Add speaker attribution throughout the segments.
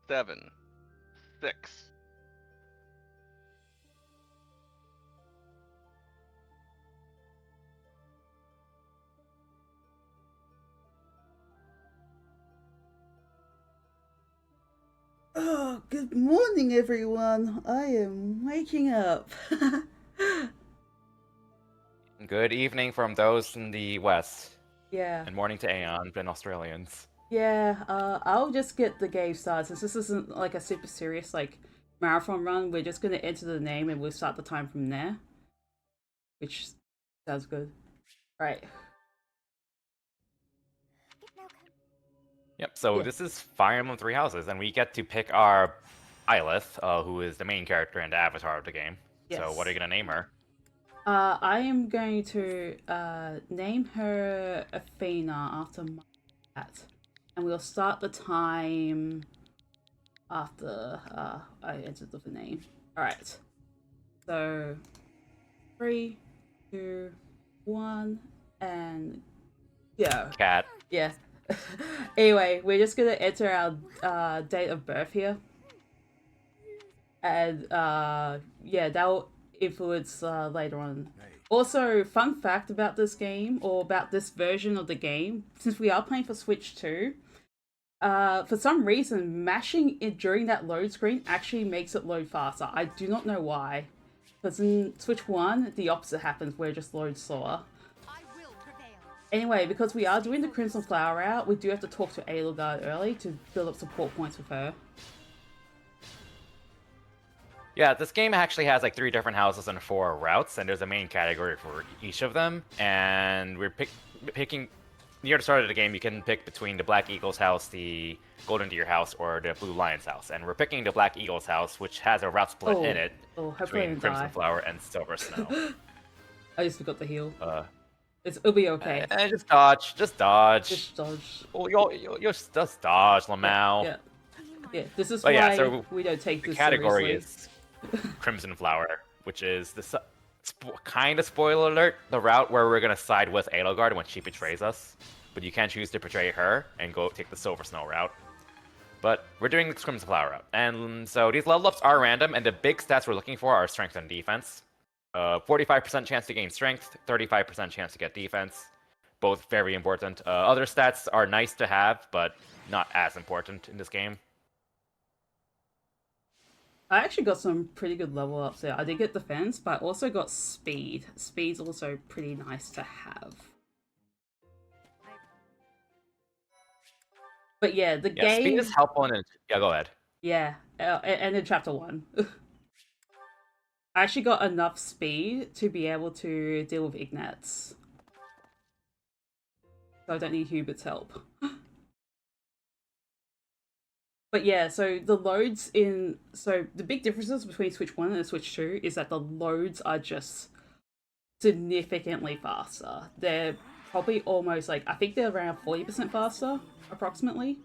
Speaker 1: 7, 6.
Speaker 2: Oh, good morning, everyone. I am waking up.
Speaker 3: Good evening from those in the West,
Speaker 2: Yeah,
Speaker 3: and morning to Aeon and Australians.
Speaker 2: yeah. I'll just get the game started since this isn't like a super serious marathon run. We're just gonna enter the name and we'll start the time from there, which sounds good. Right.
Speaker 3: Yep, so
Speaker 2: Yeah.
Speaker 3: this is Fire Emblem Three Houses, and we get to pick our Byleth, who is the main character and the avatar of the game.
Speaker 2: Yes.
Speaker 3: So what are you gonna name her?
Speaker 2: I am going to name her Athena after my cat, and we'll start the time after I entered the name. All right. So 3, 2, 1, and go.
Speaker 3: Cat.
Speaker 2: Yeah. Anyway, we're just gonna enter our date of birth here, and yeah, that'll influence later on. Also, fun fact about this game or about this version of the game, since we are playing for Switch 2, for some reason, mashing it during that load screen actually makes it load faster. I do not know why. Because in Switch 1, the opposite happens, where it just loads slower. Anyway, because we are doing the Crimson Flower route, we do have to talk to Edelgard early to build up support points with her.
Speaker 3: Yeah, this game actually has like 3 different houses and 4 routes, and there's a main category for each of them. And we're picking near the start of the game. You can pick between the Black Eagle's house, the Golden Deer house, or the Blue Lion's house. And we're picking the Black Eagle's house, which has a route split in it between Crimson Flower and Silver Snow.
Speaker 2: I just forgot the heal. It'll be okay.
Speaker 3: Just dodge. Just dodge.
Speaker 2: Just dodge.
Speaker 3: Oh, you'll just dodge, Lamau.
Speaker 2: Yeah. Yeah. This is why so we don't take this
Speaker 3: category
Speaker 2: seriously.
Speaker 3: Is Crimson Flower, which is the kind of spoiler alert, the route where we're gonna side with Edelgard when she betrays us, but you can choose to betray her and go take the Silver Snow route. But we're doing the Crimson Flower route, and so these level ups are random, and the big stats we're looking for are strength and defense. 45% chance to gain strength, 35% chance to get defense. Both very important. Other stats are nice to have, but not as important in this game.
Speaker 2: I actually got some pretty good level ups there. I did get defense, but I also got speed. Speed's also pretty nice to have. But yeah, the game...
Speaker 3: Speed is helpful in it. Yeah, go ahead.
Speaker 2: Yeah, and in Chapter 1. I actually got enough speed to be able to deal with Ignats. So I don't need Hubert's help. But yeah, so the loads in... So the big differences between Switch 1 and Switch 2 is that the loads are just significantly faster. They're probably almost I think they're around 40% faster, approximately.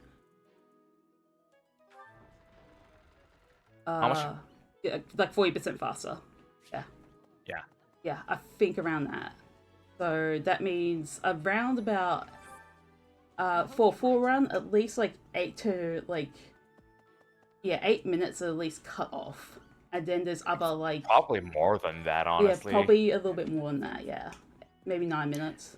Speaker 3: How much?
Speaker 2: Yeah, 40% faster. Yeah.
Speaker 3: Yeah.
Speaker 2: Yeah, I think around that. So that means around about for a full run, at least 8 to 8 minutes at least cut off. And then there's other
Speaker 3: probably more than that, honestly.
Speaker 2: Yeah, probably a little bit more than that, yeah. Maybe 9 minutes.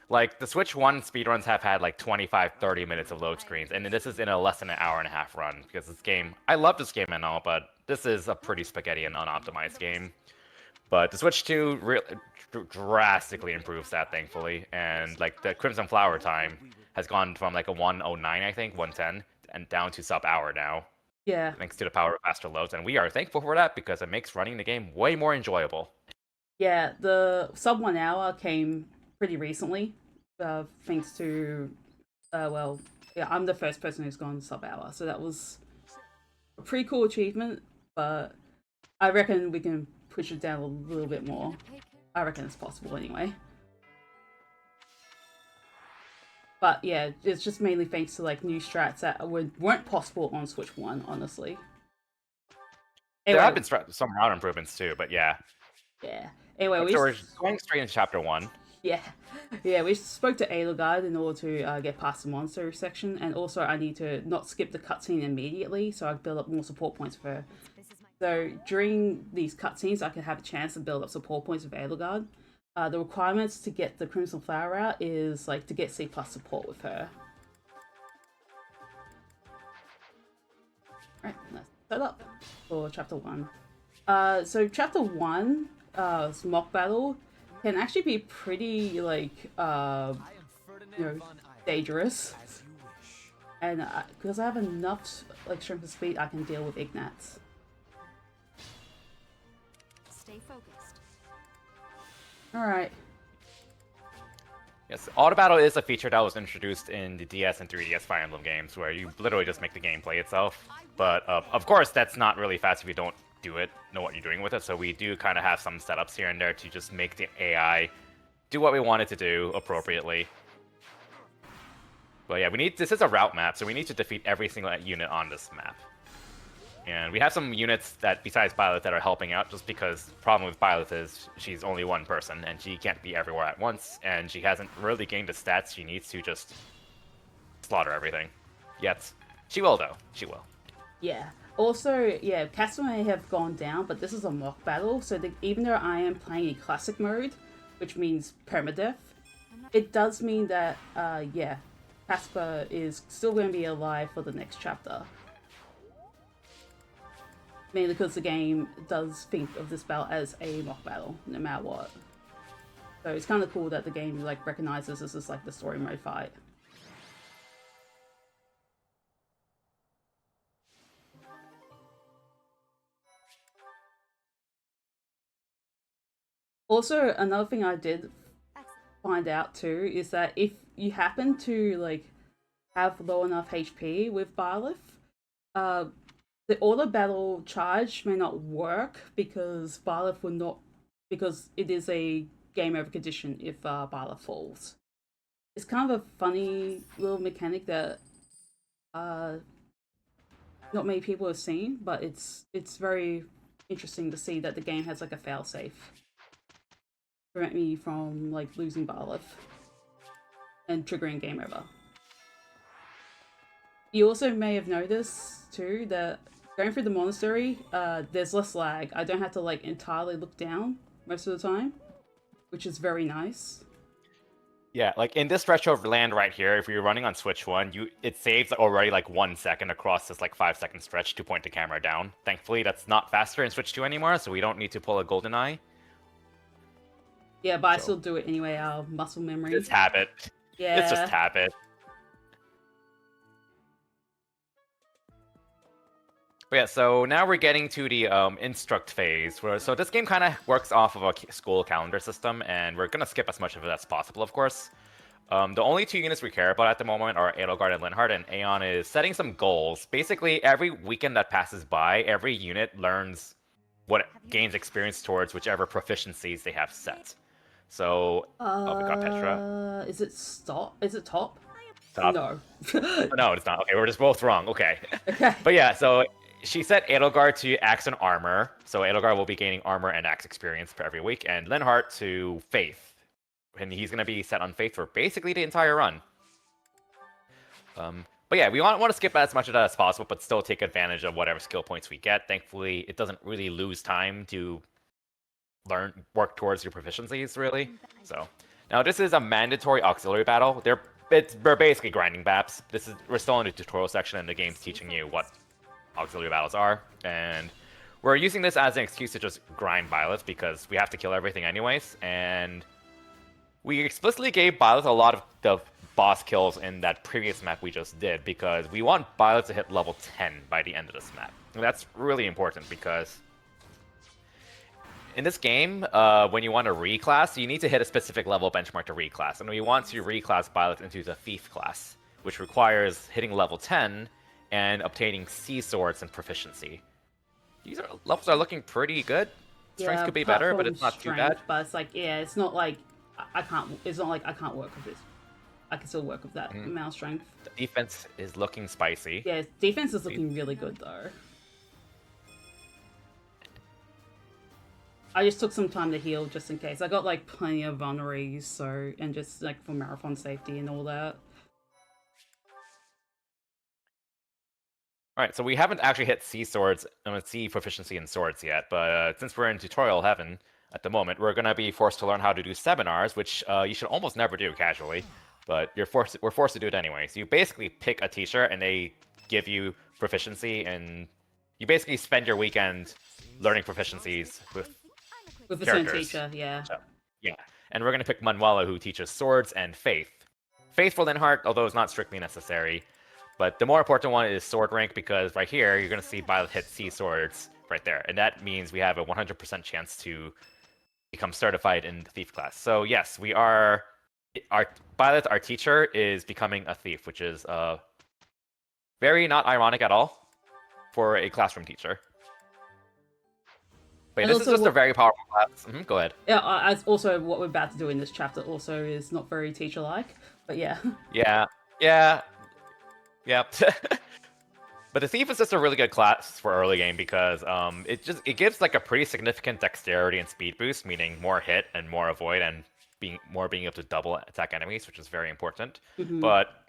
Speaker 3: The Switch 1 speedruns have had 25-30 minutes of load screens, and this is in a less than an hour and a half run, because this game, I love this game and all, but this is a pretty spaghetti and unoptimized game. But the Switch 2 really drastically improves that, thankfully, and the Crimson Flower time has gone from a 109, I think, 110, and down to sub-hour now.
Speaker 2: Yeah.
Speaker 3: Thanks to the power of faster loads, and we are thankful for that, because it makes running the game way more enjoyable.
Speaker 2: Yeah, the sub 1 hour came pretty recently, thanks to, I'm the first person who's gone sub hour, so that was a pretty cool achievement, but I reckon we can push it down a little bit more. I reckon it's possible anyway. But yeah, it's just mainly thanks to new strats that weren't possible on Switch 1, honestly.
Speaker 3: Anyway, there have been some route improvements too, but yeah.
Speaker 2: Yeah. Anyway,
Speaker 3: we're going straight into Chapter 1.
Speaker 2: Yeah, yeah. We spoke to Edelgard in order to get past the monster section, and also I need to not skip the cutscene immediately, so I build up more support points for her. So during these cutscenes, I can have a chance to build up support points with Edelgard. The requirements to get the Crimson Flower out is like to get C+ support with her. Alright, let's set up for chapter 1. So chapter 1, mock battle, can actually be pretty like dangerous. And because I have enough like strength and speed, I can deal with Ignats.
Speaker 4: Stay focused.
Speaker 2: Alright.
Speaker 3: Yes, auto battle is a feature that was introduced in the DS and 3DS Fire Emblem games, where you literally just make the game play itself. But of course, that's not really fast if you don't know what you're doing with it. So we do kind of have some setups here and there to just make the AI do what we want it to do appropriately. But yeah, this is a route map, so we need to defeat every single unit on this map. And we have some units that, besides Byleth, that are helping out, just because the problem with Byleth is she's only one person, and she can't be everywhere at once, and she hasn't really gained the stats she needs to just slaughter everything. Yet. She will, though. She will.
Speaker 2: Yeah. Also, yeah, Castle may have gone down, but this is a mock battle, so even though I am playing in classic mode, which means permadeath, it does mean that, yeah, Casper is still going to be alive for the next chapter. Mainly because the game does think of this battle as a mock battle, no matter what. So it's kind of cool that the game like recognizes this as like the story mode fight. Also, another thing I did find out too is that if you happen to like have low enough HP with Byleth, the auto battle charge may not work because Byleth will not, because it is a game over condition if Byleth falls. It's kind of a funny little mechanic that not many people have seen, but it's very interesting to see that the game has like a failsafe. Prevent me from like losing Byleth and triggering game over. You also may have noticed too that going through the monastery, there's less lag. I don't have to like entirely look down most of the time, which is very nice.
Speaker 3: Yeah, like in this stretch of land right here, if you're running on Switch 1, it saves already like 1 second across this like 5-second stretch to point the camera down. Thankfully, that's not faster in Switch 2 anymore, so we don't need to pull a golden eye.
Speaker 2: Yeah, but I still do it anyway, muscle memory.
Speaker 3: It's habit.
Speaker 2: Yeah.
Speaker 3: It's just habit. But yeah, so now we're getting to the instruct phase. So this game kind of works off of a school calendar system, and we're going to skip as much of it as possible, of course. The only 2 units we care about at the moment are Edelgard and Linhardt, and Aeon is setting some goals. Basically, every weekend that passes by, every unit learns what gains experience towards whichever proficiencies they have set. So, oh, we got Petra.
Speaker 2: Is it stop? Is it top?
Speaker 3: Top.
Speaker 2: No.
Speaker 3: No, it's not. Okay, we're just both wrong. Okay.
Speaker 2: Okay.
Speaker 3: But yeah, so she set Edelgard to Axe and Armor. So Edelgard will be gaining Armor and Axe experience for every week, and Linhardt to Faith. And he's going to be set on Faith for basically the entire run. But yeah, we want to skip as much of that as possible, but still take advantage of whatever skill points we get. Thankfully, it doesn't really lose time to work towards your proficiencies, really. So now this is a mandatory auxiliary battle. We're basically grinding baps. We're still in the tutorial section, and the game's teaching you what auxiliary battles are, and we're using this as an excuse to just grind Byleth because we have to kill everything anyways, and we explicitly gave Byleth a lot of the boss kills in that previous map we just did because we want Byleth to hit level 10 by the end of this map. And that's really important because in this game, when you want to reclass, you need to hit a specific level benchmark to reclass, and we want to reclass Byleth into the Thief class, which requires hitting level 10 and obtaining sea swords and proficiency. These levels are looking pretty good. Strength could be better, but it's not too bad.
Speaker 2: But it's like, yeah, it's not like I can't. It's not like I can't work with this. I can still work with that amount of strength.
Speaker 3: The defense is looking spicy.
Speaker 2: Yeah, defense is looking really good though. I just took some time to heal just in case. I got like plenty of vulneraries, so and just like for marathon safety and all that.
Speaker 3: All right, so we haven't actually hit C swords, C proficiency in swords yet, but since we're in tutorial heaven at the moment, we're gonna be forced to learn how to do seminars, which you should almost never do casually, but we're forced to do it anyway. So you basically pick a teacher, and they give you proficiency, and you basically spend your weekend learning proficiencies with
Speaker 2: With a certain
Speaker 3: characters.
Speaker 2: teacher, yeah.
Speaker 3: Yeah, and we're gonna pick Manuela, who teaches swords and faith. Faith for Linhardt, although it's not strictly necessary. But the more important one is sword rank, because right here, you're going to see Violet hit C swords right there. And that means we have a 100% chance to become certified in the thief class. So yes, we are... Violet, our teacher, is becoming a thief, which is very not ironic at all for a classroom teacher. But
Speaker 2: And
Speaker 3: this is
Speaker 2: also
Speaker 3: just a very powerful class. Go ahead.
Speaker 2: Yeah, as also what we're about to do in this chapter also is not very teacher-like, but yeah.
Speaker 3: Yeah. But the thief is just a really good class for early game because it gives like a pretty significant dexterity and speed boost, meaning more hit and more avoid and being able to double attack enemies, which is very important.
Speaker 2: Mhm.
Speaker 3: But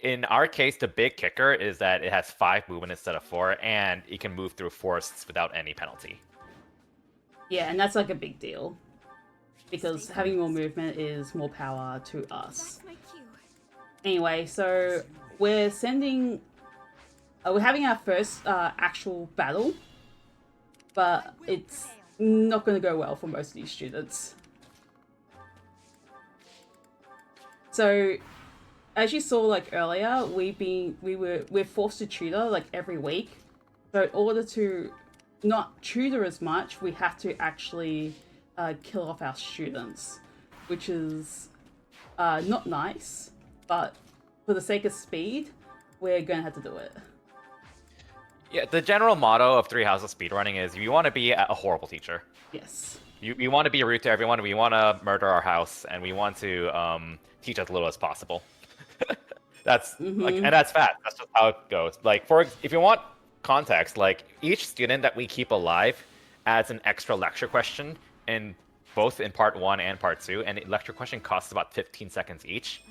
Speaker 3: in our case, the big kicker is that it has 5 movement instead of 4, and it can move through forests without any penalty.
Speaker 2: Yeah, and that's like a big deal. Because having more movement is more power to us.
Speaker 4: That's my cue.
Speaker 2: Anyway, so we're sending... we're having our first actual battle, but it's not going to go well for most of these students. So, as you saw like earlier, we're forced to tutor like every week. So in order to not tutor as much, we have to actually kill off our students, which is not nice, but for the sake of speed, we're going to have to do it.
Speaker 3: Yeah, the general motto of Three Houses speedrunning is you want to be a horrible teacher.
Speaker 2: Yes.
Speaker 3: You want to be rude to everyone, we want to murder our house, and we want to teach as little as possible. That's like, and that's fact. That's just how it goes. Like, if you want context, like each student that we keep alive adds an extra lecture question in both in part 1 and part 2, and the lecture question costs about 15 seconds each.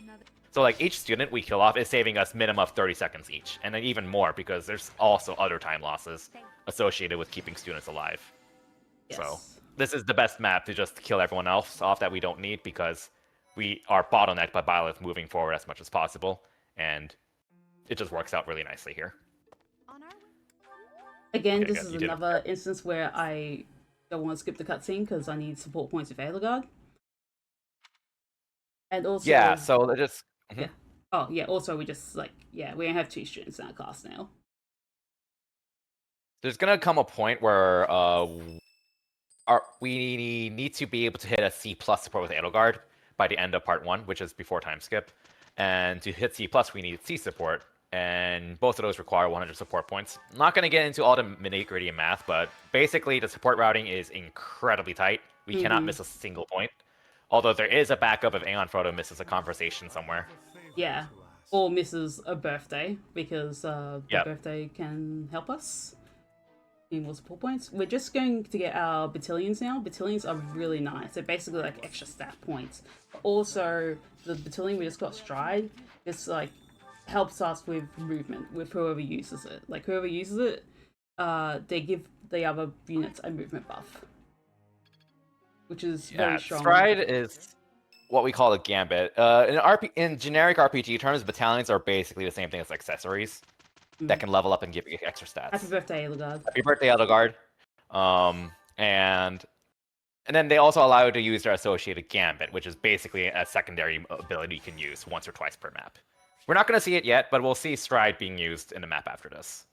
Speaker 3: So like each student we kill off is saving us minimum of 30 seconds each, and then even more because there's also other time losses associated with keeping students alive.
Speaker 2: Yes.
Speaker 3: So this is the best map to just kill everyone else off that we don't need because we are bottlenecked by Byleth moving forward as much as possible, and it just works out really nicely here.
Speaker 4: On our way.
Speaker 2: Again,
Speaker 3: Okay,
Speaker 2: this
Speaker 3: yeah,
Speaker 2: is
Speaker 3: you did it.
Speaker 2: another instance where I don't want to skip the cutscene because I need support points with Edelgard. And also...
Speaker 3: Yeah, so it just...
Speaker 2: Yeah. Oh, yeah, also we just, like, yeah, we have 2 students in our class now.
Speaker 3: There's gonna come a point where we need to be able to hit a C+ support with Edelgard by the end of part 1, which is before time skip. And to hit C+, we need C support, and both of those require 100 support points. I'm not gonna get into all the nitty-gritty math, but basically the support routing is incredibly tight. We cannot miss a single point. Although there is a backup if AeonFrodo misses a conversation somewhere.
Speaker 2: Yeah. Or misses a birthday, because the
Speaker 3: Yep.
Speaker 2: birthday can help us in more support points. We're just going to get our battalions now. Battalions are really nice. They're basically like extra stat points. Also, the battalion we just got, Stride, just like helps us with movement with whoever uses it. Like whoever uses it, they give the other units a movement buff, which is very strong.
Speaker 3: Stride is what we call a gambit. In generic RPG terms, battalions are basically the same thing as accessories that can level up and give you extra stats.
Speaker 2: Happy birthday, Edelgard.
Speaker 3: Happy birthday, Edelgard. And then they also allow you to use their associated gambit, which is basically a secondary ability you can use once or twice per map. We're not going to see it yet, but we'll see Stride being used in the map after this.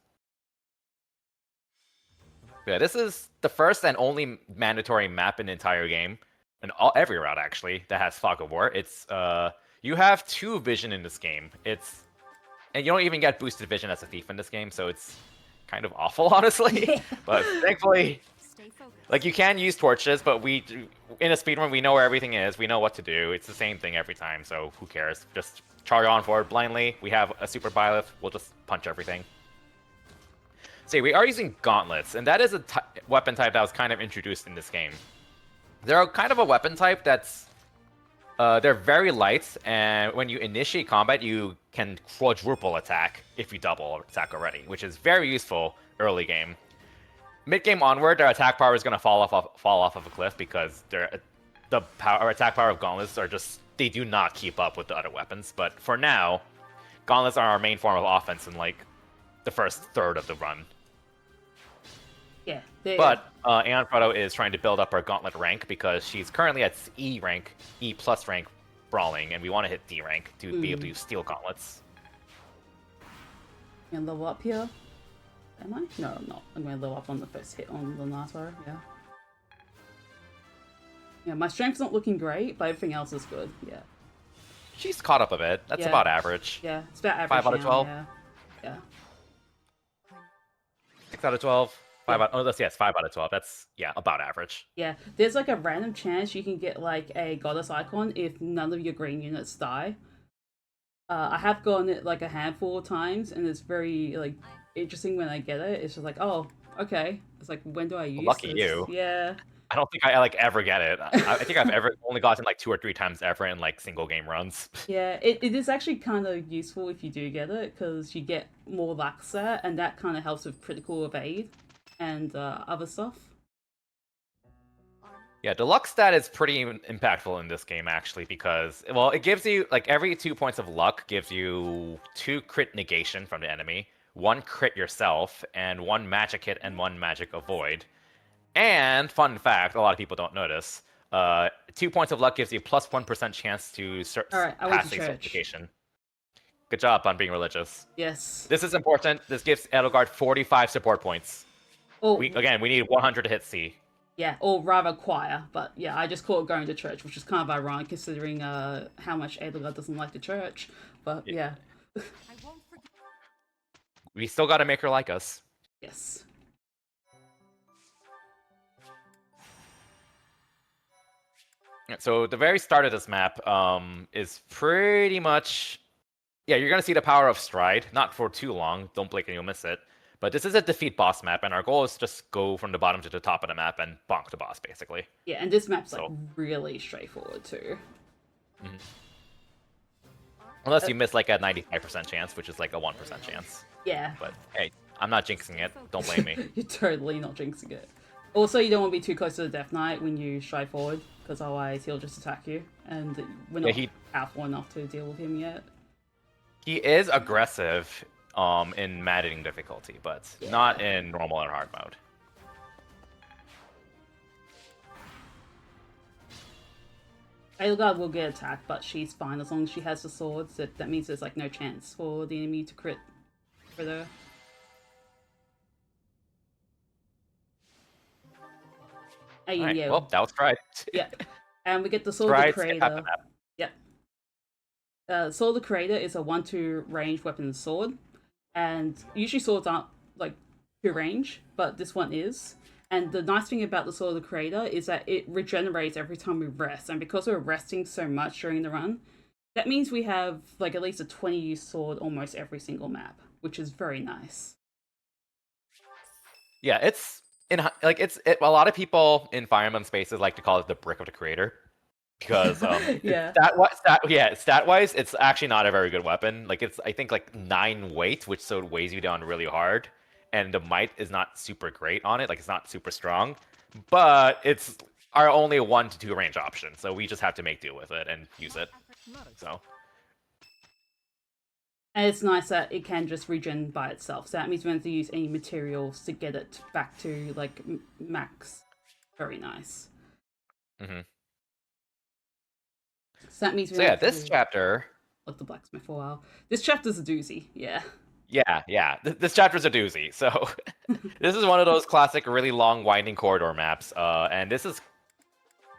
Speaker 3: Yeah, this is the first and only mandatory map in the entire game, and every route actually, that has Fog of War. It's you have 2 vision in this game. And you don't even get boosted vision as a thief in this game, so it's kind of awful, honestly. But thankfully,
Speaker 4: Stay focused.
Speaker 3: like you can use torches, but in a speedrun we know where everything is. We know what to do. It's the same thing every time, so who cares? Just charge on forward blindly. We have a super Byleth. We'll just punch everything. say we are using gauntlets, and that is a weapon type that was kind of introduced in this game. They're kind of a weapon type that's they're very light, and when you initiate combat, you can quadruple attack if you double attack already, which is very useful early game. Mid game onward, their attack power is going to fall off of a cliff because the attack power of gauntlets are just they do not keep up with the other weapons. But for now, gauntlets are our main form of offense in like the first third of the run.
Speaker 2: Yeah.
Speaker 3: But AeonFrodo is trying to build up her gauntlet rank because she's currently at E rank, E plus rank brawling, and we want to hit D rank to be able to use steel gauntlets.
Speaker 2: You gonna level up here? Am I? No, I'm not. I'm gonna level up on the first hit on the Nato, yeah. Yeah, my strength's not looking great, but everything else is good, yeah.
Speaker 3: She's caught up a bit. That's about average.
Speaker 2: Yeah, it's about average
Speaker 3: 5 out of
Speaker 2: now,
Speaker 3: 12?
Speaker 2: Yeah.
Speaker 3: 6 out of 12? 5 out, oh, yes, 5 out of 12. That's, yeah, about average.
Speaker 2: Yeah, there's like a random chance you can get like a goddess icon if none of your green units die. I have gotten it like a handful of times, and it's very like interesting when I get it. It's just like, oh, okay. It's like, when do I use
Speaker 3: Lucky
Speaker 2: this?
Speaker 3: you.
Speaker 2: Yeah.
Speaker 3: I don't think I like ever get it. I think I've ever only gotten like 2 or 3 times ever in like single game runs.
Speaker 2: Yeah, it is actually kind of useful if you do get it, because you get more Laxa, and that kind of helps with critical evade and other stuff.
Speaker 3: Yeah, deluxe stat is pretty impactful in this game actually because, well, it gives you like every 2 points of luck gives you 2 crit negation from the enemy, 1 crit yourself, and 1 magic hit and 1 magic avoid. And fun fact, a lot of people don't notice, 2 points of luck gives you plus 1% chance to pass a certification. Good job on being religious.
Speaker 2: Yes.
Speaker 3: This is important. This gives Edelgard 45 support points.
Speaker 2: Oh,
Speaker 3: we need 100 to hit C.
Speaker 2: Yeah, or rather choir, but yeah, I just call it going to church, which is kind of ironic considering how much Edelgard doesn't like the church. But yeah.
Speaker 3: We still gotta make her like us.
Speaker 2: Yes.
Speaker 3: So the very start of this map is pretty much... Yeah, you're gonna see the power of Stride. Not for too long, don't blink and you'll miss it. But this is a defeat boss map, and our goal is to just go from the bottom to the top of the map and bonk the boss, basically.
Speaker 2: Yeah, and this map's like really straightforward too.
Speaker 3: Mm-hmm. Unless you miss like a 95% chance, which is like a 1% chance.
Speaker 2: Yeah.
Speaker 3: But hey, I'm not jinxing it. Don't blame me.
Speaker 2: You're totally not jinxing it. Also, you don't want to be too close to the Death Knight when you stride forward, because otherwise he'll just attack you, and we're not powerful enough to deal with him yet.
Speaker 3: He is aggressive in maddening difficulty, but not in normal and hard mode.
Speaker 2: Edelgard will get attacked, but she's fine as long as she has the sword, so that means there's like no chance for the enemy to crit for her.
Speaker 3: Right.
Speaker 2: Yeah.
Speaker 3: Well, that was Stride.
Speaker 2: Yeah. And we get the Sword of the Creator. Yep. Sword of the Creator is a 1-2 ranged weapon sword. And usually swords aren't like 2 range, but this one is. And the nice thing about the Sword of the Creator is that it regenerates every time we rest. And because we're resting so much during the run, that means we have like at least a 20-use sword almost every single map, which is very nice.
Speaker 3: Yeah, a lot of people in Fire Emblem spaces like to call it the Brick of the Creator. Because stat-wise, it's actually not a very good weapon. Like it's I think like 9 weight, which so it weighs you down really hard, and the might is not super great on it. Like it's not super strong, but it's our only 1 to 2 range option. So we just have to make do with it and use it. So.
Speaker 2: And it's nice that it can just regen by itself. So that means we don't have to use any materials to get it back to like max. Very nice.
Speaker 3: Mm-hmm.
Speaker 2: So that means
Speaker 3: this chapter...
Speaker 2: Look the blacksmith for a while. This chapter's a doozy, yeah.
Speaker 3: Yeah. This chapter's a doozy. So this is one of those classic, really long, winding corridor maps. And this is...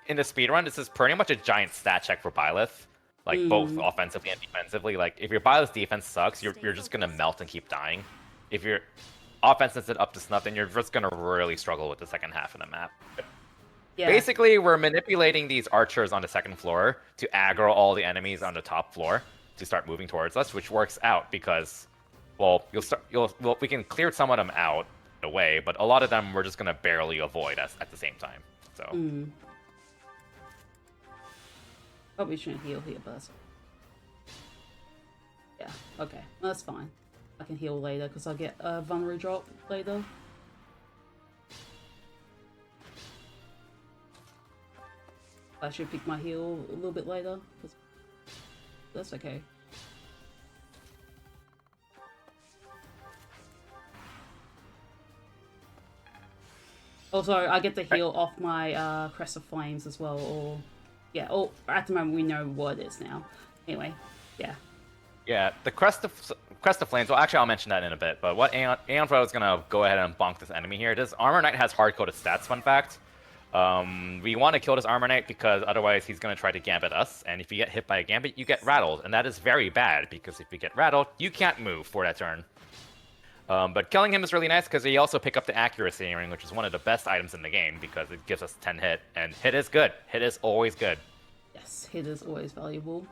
Speaker 3: In the speedrun, this is pretty much a giant stat check for Byleth. Like, both offensively and defensively. Like, if your Byleth's defense sucks, you're just gonna melt and keep dying. If your offense isn't up to snuff, then you're just gonna really struggle with the second half of the map. Yeah. Basically, we're manipulating these archers on the second floor to aggro all the enemies on the top floor to start moving towards us, which works out because, well, we can clear some of them out, away, but a lot of them we're just gonna barely avoid us at the same time. So
Speaker 2: Probably shouldn't heal here, but yeah, okay, that's fine. I can heal later because I'll get a vulnerable drop later. I should pick my heal a little bit later. That's okay. Also, I get the heal off my Crest of Flames as well, or... Yeah, or at the moment we know what it is now. Anyway, yeah.
Speaker 3: Yeah, the Crest of Flames, well actually I'll mention that in a bit, but what AeonFrodo is going to go ahead and bonk this enemy here. This Armor Knight has hard-coded stats, fun fact. We want to kill this Armor Knight because otherwise he's going to try to gambit us, and if you get hit by a gambit, you get rattled, and that is very bad, because if you get rattled, you can't move for that turn. But killing him is really nice because he also pick up the accuracy ring, which is one of the best items in the game because it gives us 10 hit, and hit is good. Hit is always good.
Speaker 2: Yes, hit is always valuable.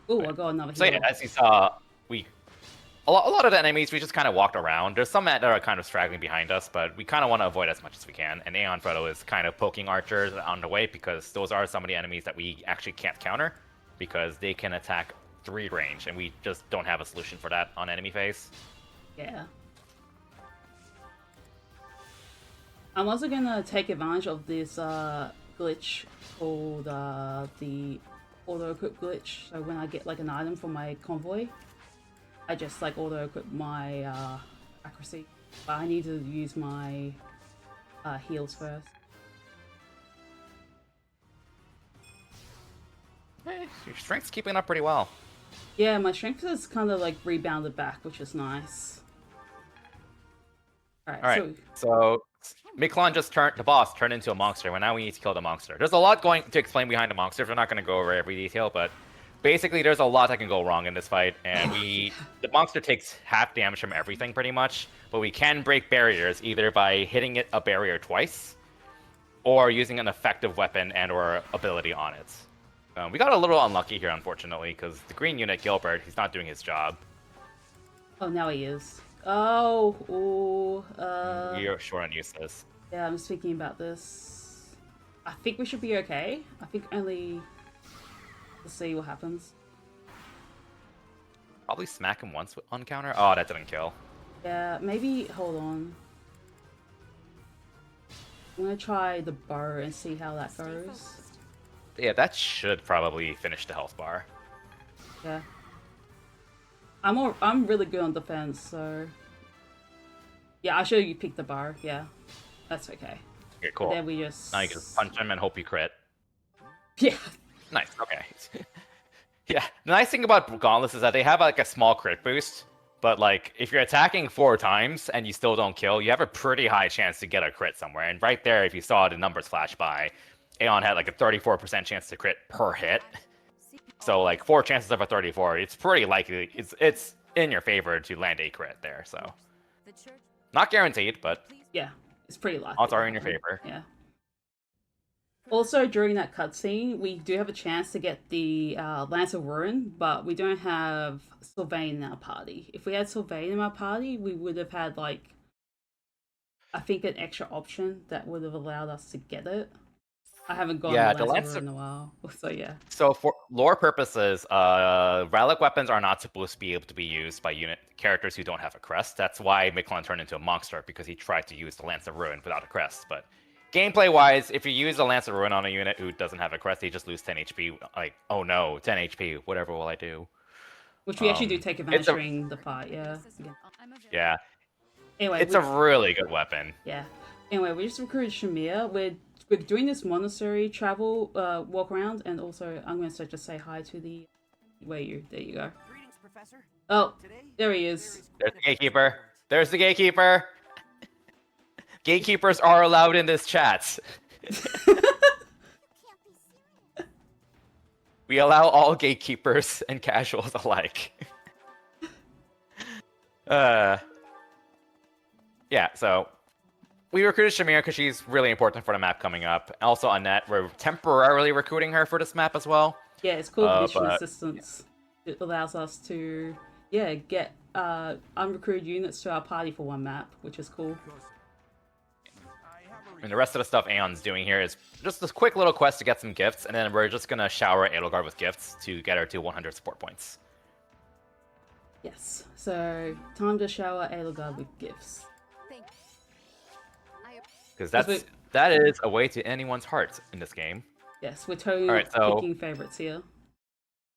Speaker 2: Oh, I got another heal.
Speaker 3: So yeah, as you saw, a lot of the enemies we just kind of walked around. There's some that are kind of straggling behind us, but we kind of want to avoid as much as we can. And AeonFrodo is kind of poking archers on the way because those are some of the enemies that we actually can't counter because they can attack 3 range, and we just don't have a solution for that on enemy phase.
Speaker 2: Yeah. I'm also gonna take advantage of this glitch called the auto-equip glitch. So when I get like an item from my convoy, I just like auto-equip my accuracy. But I need to use my heals first.
Speaker 3: Your strength's keeping up pretty well.
Speaker 2: Yeah, my strength has kind of like rebounded back, which is nice. Alright,
Speaker 3: so Miklon just turned into a monster, well now we need to kill the monster. There's a lot going to explain behind the monsters, we're not going to go over every detail, but basically there's a lot that can go wrong in this fight, and the monster takes half damage from everything pretty much, but we can break barriers either by hitting it a barrier twice, or using an effective weapon and or ability on it. We got a little unlucky here, unfortunately, because the green unit, Gilbert, he's not doing his job.
Speaker 2: Oh, now he is. Oh, ooh,
Speaker 3: You're short on useless.
Speaker 2: yeah, I'm just thinking about this. I think we should be okay. I think only... Let's see what happens.
Speaker 3: Probably smack him once on counter. Oh, that didn't kill.
Speaker 2: Yeah, maybe... Hold on. I'm gonna try the bow and see how that goes.
Speaker 3: Yeah, that should probably finish the health bar.
Speaker 2: Yeah. I'm really good on defense, so... Yeah, I should have picked the bar, yeah. That's okay.
Speaker 3: Okay, cool.
Speaker 2: And then we just...
Speaker 3: Now you can punch him and hope you crit.
Speaker 2: Yeah.
Speaker 3: Nice, okay. Yeah, the nice thing about Gauntlets is that they have like a small crit boost, but like, if you're attacking 4 times and you still don't kill, you have a pretty high chance to get a crit somewhere. And right there, if you saw the numbers flash by, Aeon had like a 34% chance to crit per hit. So like 4 chances of a 34, it's pretty likely, it's in your favor to land a crit there, so. Not guaranteed, but
Speaker 2: Yeah, it's pretty likely.
Speaker 3: odds are in your favor.
Speaker 2: Yeah. Also, during that cutscene, we do have a chance to get the Lance of Ruin, but we don't have Sylvain in our party. If we had Sylvain in our party, we would have had, like, I think an extra option that would have allowed us to get it. I haven't gotten the Lance of Ruin in a while, so yeah.
Speaker 3: So for lore purposes, relic weapons are not supposed to be able to be used by characters who don't have a crest. That's why Miklon turned into a monster, because he tried to use the Lance of Ruin without a crest, but gameplay-wise, if you use a Lance of Ruin on a unit who doesn't have a crest, they just lose 10 HP. Like, oh no, 10 HP, whatever will I do?
Speaker 2: Which we actually do take advantage during the fight, yeah.
Speaker 3: Yeah.
Speaker 2: Anyway,
Speaker 3: it's a really good weapon.
Speaker 2: Yeah. Anyway, we just recruited Shamir. We're doing this monastery travel, walk around, and also I'm going to just say hi to the... There you go.
Speaker 5: Greetings, Professor.
Speaker 2: Oh, there he is.
Speaker 3: There's the gatekeeper. There's the gatekeeper. Gatekeepers are allowed in this chat. We allow all gatekeepers and casuals alike. Yeah, so we recruited Shamir because she's really important for the map coming up. Also, Annette, we're temporarily recruiting her for this map as well.
Speaker 2: Yeah, it's called Mission Assistance. It allows us to, yeah, get unrecruited units to our party for one map, which is cool.
Speaker 3: And the rest of the stuff Aeon's doing here is just this quick little quest to get some gifts, and then we're just gonna shower Edelgard with gifts to get her to 100 support points.
Speaker 2: Yes, so time to shower Edelgard with gifts.
Speaker 4: Thank you.
Speaker 3: Because that is a way to anyone's heart in this game.
Speaker 2: Yes, we're totally
Speaker 3: Alright, so-
Speaker 2: picking favorites here.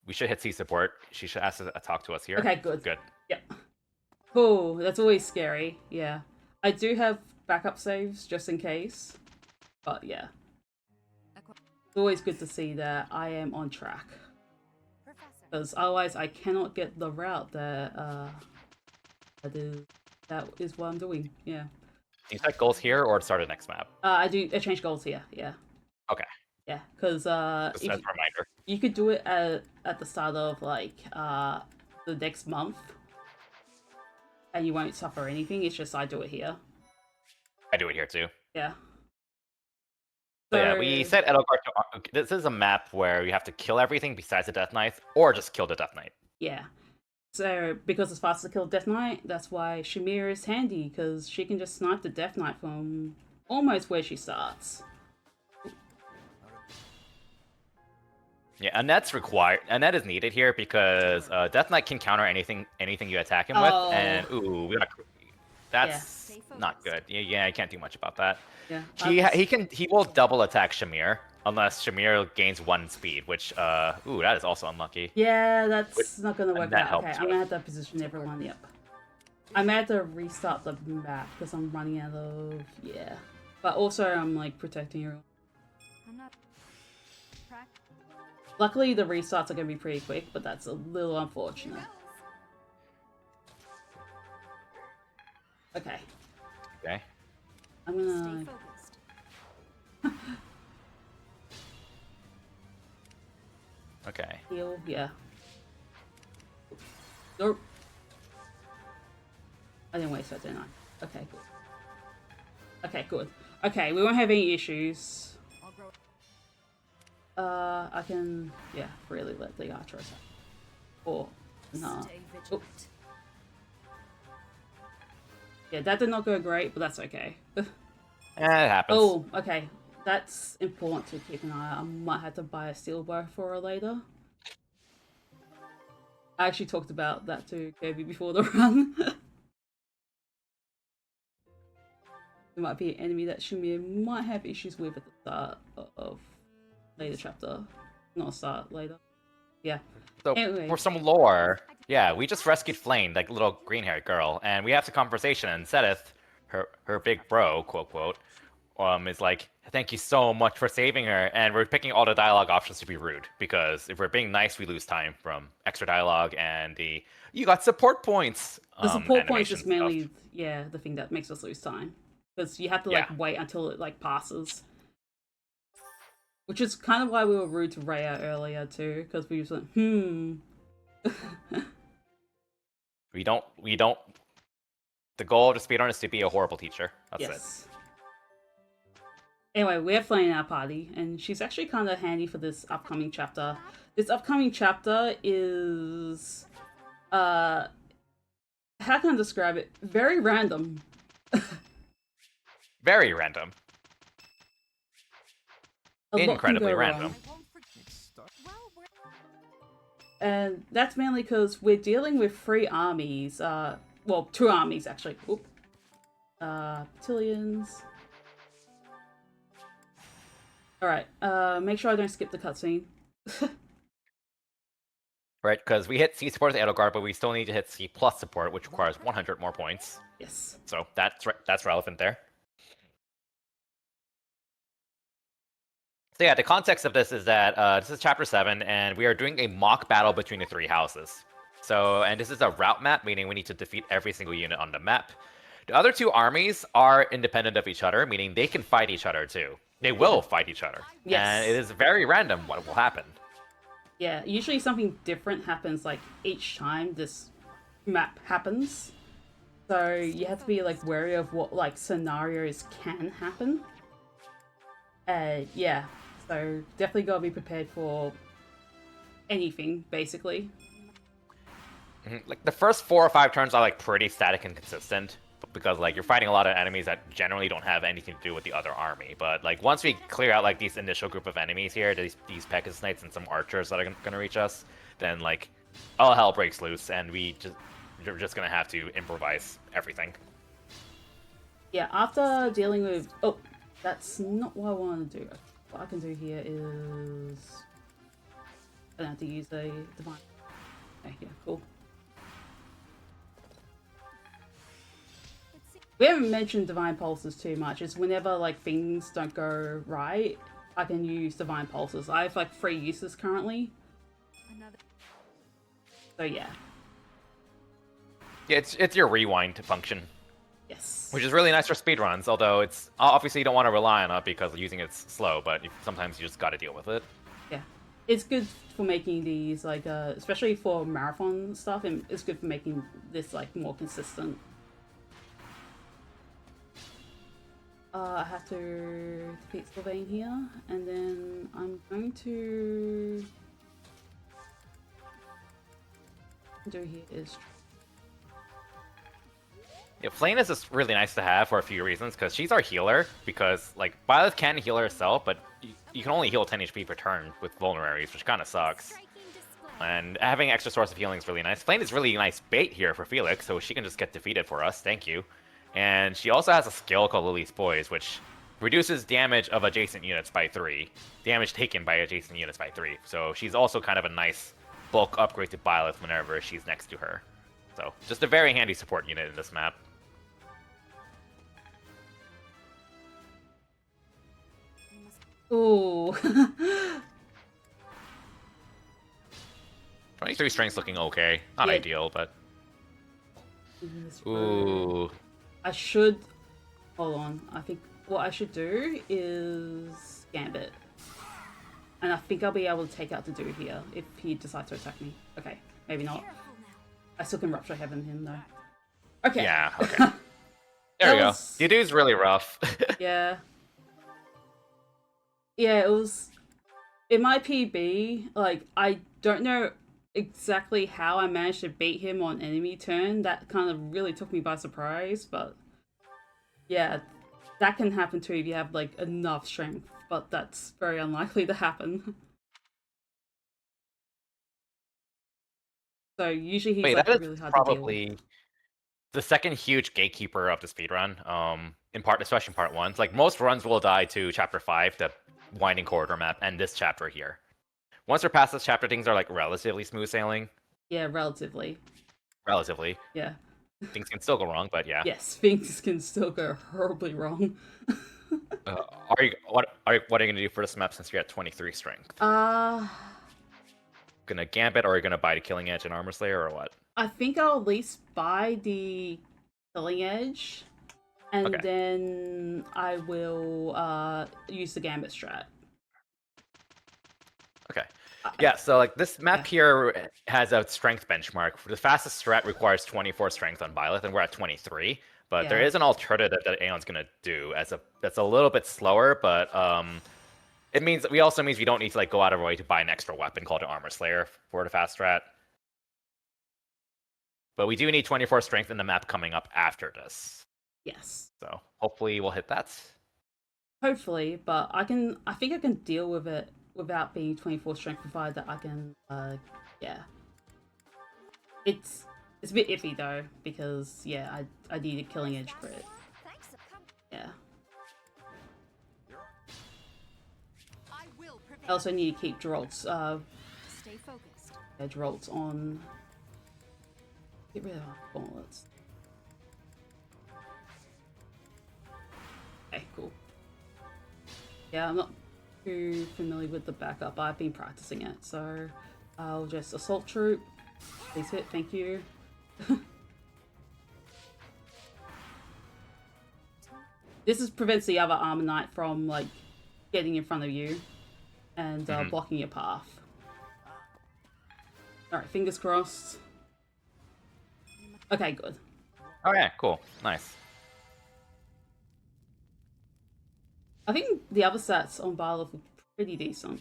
Speaker 3: We should hit C support. She should ask to talk to us here.
Speaker 2: Okay, good.
Speaker 3: Good.
Speaker 2: Yep. Cool, that's always scary, yeah. I do have backup saves just in case, but yeah. It's always good to see that I am on track. Because otherwise I cannot get the route that is what I'm doing, yeah.
Speaker 3: Do you set goals here or start a next map?
Speaker 2: I change goals here, yeah.
Speaker 3: Okay.
Speaker 2: Yeah, because
Speaker 3: Just as a reminder.
Speaker 2: you could do it at the start of like the next month, and you won't suffer anything. It's just I do it here.
Speaker 3: I do it here too.
Speaker 2: Yeah.
Speaker 3: So yeah, we set Edelgard to... This is a map where you have to kill everything besides the Death Knight, or just kill the Death Knight.
Speaker 2: Yeah. So because it's fast to kill Death Knight, that's why Shamir is handy, because she can just snipe the Death Knight from almost where she starts.
Speaker 3: Yeah, Annette's required. Annette is needed here because Death Knight can counter anything you attack him with, and ooh, that's not good. Yeah, I can't do much about that.
Speaker 2: Yeah.
Speaker 3: He will double attack Shamir unless Shamir gains 1 speed, which ooh, that is also unlucky.
Speaker 2: Yeah, that's not gonna work
Speaker 3: that
Speaker 2: out. Okay,
Speaker 3: helps
Speaker 2: I'm gonna have to position everyone. Yep. I'm gonna have to restart the map because I'm running out of But also I'm like protecting everyone.
Speaker 4: I'm not.
Speaker 2: Luckily, the restarts are going to be pretty quick, but that's a little unfortunate. Okay.
Speaker 3: Okay.
Speaker 2: I'm gonna...
Speaker 4: Stay focused.
Speaker 3: Okay.
Speaker 2: Heal, yeah. Nope. I didn't waste that, didn't I? Okay, good. Okay, good. Okay, we won't have any issues. I can, really let the archer attack. Or, no.
Speaker 4: Stay vigilant.
Speaker 2: Yeah, that did not go great, but that's okay.
Speaker 3: It happens.
Speaker 2: Oh, okay. That's important to keep an eye on. I might have to buy a steel bow for her later. I actually talked about that to Kirby before the run. There might be an enemy that Shamir might have issues with at the start of later chapter. Not start, later. Yeah.
Speaker 3: So,
Speaker 2: anyway.
Speaker 3: for some lore, yeah, we just rescued Flame, like little green-haired girl, and we have the conversation, and Seth, her big bro, quote, quote, is like, thank you so much for saving her, and we're picking all the dialogue options to be rude, because if we're being nice, we lose time from extra dialogue and you got support points.
Speaker 2: The support points is
Speaker 3: animation
Speaker 2: mainly,
Speaker 3: stuff.
Speaker 2: the thing that makes us lose time. Because you have to, wait until it, passes. Which is kind of why we were rude to Rhea earlier, too, because we just went,
Speaker 3: We don't... The goal of the speedrun is to be a horrible teacher. That's it.
Speaker 2: Anyway, we have Flame in our party, and she's actually kind of handy for this upcoming chapter. This upcoming chapter is... how can I describe it? Very random.
Speaker 3: Very random. Incredibly random.
Speaker 2: And that's mainly because we're dealing with 3 armies. Well, 2 armies, actually. Oop. Battalions. Alright, make sure I don't skip the cutscene.
Speaker 3: Right, because we hit C support with Edelgard, but we still need to hit C plus support, which requires 100 more points.
Speaker 2: Yes.
Speaker 3: So that's relevant there. So yeah, the context of this is that this is chapter 7, and we are doing a mock battle between the 3 houses. So, and this is a route map, meaning we need to defeat every single unit on the map. The other 2 armies are independent of each other, meaning they can fight each other too. They will fight each other.
Speaker 2: Yes.
Speaker 3: And it is very random what will happen.
Speaker 2: Yeah, usually something different happens like each time this map happens. So you have to be like wary of what like scenarios can happen. Yeah, so definitely gotta be prepared for anything, basically.
Speaker 3: Like the first 4 or 5 turns are like pretty static and consistent because like you're fighting a lot of enemies that generally don't have anything to do with the other army. But like once we clear out like these initial group of enemies here, these Pegasus Knights and some archers that are gonna reach us, then like all hell breaks loose and we're just gonna have to improvise everything.
Speaker 2: Yeah, after dealing with... Oh, that's not what I want to do. What I can do here is... I don't have to use a divine... Okay, yeah, cool. We haven't mentioned divine pulses too much. It's whenever like things don't go right, I can use divine pulses. I have like 3 uses currently.
Speaker 4: Another.
Speaker 2: So yeah.
Speaker 3: Yeah, it's your rewind function,
Speaker 2: Yes.
Speaker 3: which is really nice for speedruns. Although it's obviously you don't want to rely on it because using it's slow, but sometimes you just got to deal with it.
Speaker 2: Yeah. It's good for making these like especially for marathon stuff, and it's good for making this like more consistent. I have to defeat Sylvain here, and then I'm going to do here is...
Speaker 3: Yeah, Flame is just really nice to have for a few reasons, because she's our healer, because, like, Byleth can heal herself, but you can only heal 10 HP per turn with vulneraries, which kind of sucks.
Speaker 4: Striking display.
Speaker 3: And having extra source of healing is really nice. Flame is really nice bait here for Felix, so she can just get defeated for us, thank you. And she also has a skill called Lily's Poise, which reduces damage of adjacent units by 3. Damage taken by adjacent units by 3. So she's also kind of a nice bulk upgrade to Byleth whenever she's next to her. So, just a very handy support unit in this map.
Speaker 2: Ooh.
Speaker 3: 23 strength's looking okay. Not
Speaker 2: Yeah.
Speaker 3: ideal, but... Ooh.
Speaker 2: I should... Hold on. I think what I should do is Gambit. And I think I'll be able to take out the dude here if he decides to attack me. Okay, maybe not.
Speaker 4: Careful now.
Speaker 2: I still can Rupture Heaven him though. Okay.
Speaker 3: Yeah, okay. There we go. The dude's really rough.
Speaker 2: Yeah. Yeah, it was... In my PB, like, I don't know exactly how I managed to beat him on enemy turn. That kind of really took me by surprise, but... Yeah, that can happen too if you have, like, enough strength, but that's very unlikely to happen. So usually he's,
Speaker 3: Wait,
Speaker 2: like,
Speaker 3: that is
Speaker 2: really hard to deal with.
Speaker 3: probably the second huge gatekeeper of the speedrun, especially in part 1. It's like, most runs will die to Chapter 5, the Winding Corridor map, and this chapter here. Once we're past this chapter, things are, like, relatively smooth sailing.
Speaker 2: Yeah, relatively.
Speaker 3: Relatively.
Speaker 2: Yeah.
Speaker 3: Things can still go wrong, but yeah.
Speaker 2: Yes, things can still go horribly wrong.
Speaker 3: What are you gonna do for this map since you're at 23 strength? Gonna Gambit, or are you gonna buy the Killing Edge and Armor Slayer, or what?
Speaker 2: I think I'll at least buy the Killing Edge, and
Speaker 3: Okay.
Speaker 2: then I will use the Gambit strat.
Speaker 3: Okay. Yeah, so like this map here has a strength benchmark. The fastest strat requires 24 strength on Byleth, and we're at 23. But there
Speaker 2: Yeah.
Speaker 3: is an alternative that Aeon's gonna do that's a little bit slower, but it also means we don't need to like go out of our way to buy an extra weapon called an Armor Slayer for the fast strat. But we do need 24 strength in the map coming up after this.
Speaker 2: Yes.
Speaker 3: So hopefully we'll hit that.
Speaker 2: Hopefully, but I think I can deal with it without being 24 strength, provided that I can, yeah. It's a bit iffy though, because, yeah, I need a Killing Edge crit.
Speaker 4: Thanks.
Speaker 2: Yeah.
Speaker 4: I will
Speaker 2: I
Speaker 4: prevail.
Speaker 2: also need to keep Geralt's,
Speaker 4: Stay focused.
Speaker 2: Geralt's on... Get rid of our gauntlets. Okay, cool. Yeah, I'm not too familiar with the backup, but I've been practicing it, so I'll just Assault Troop. Please hit, thank you. This prevents the other Armor Knight from, like, getting in front of you and blocking your path. Alright, fingers crossed. Okay, good.
Speaker 3: Oh yeah, cool. Nice.
Speaker 2: I think the other stats on Byleth were pretty decent.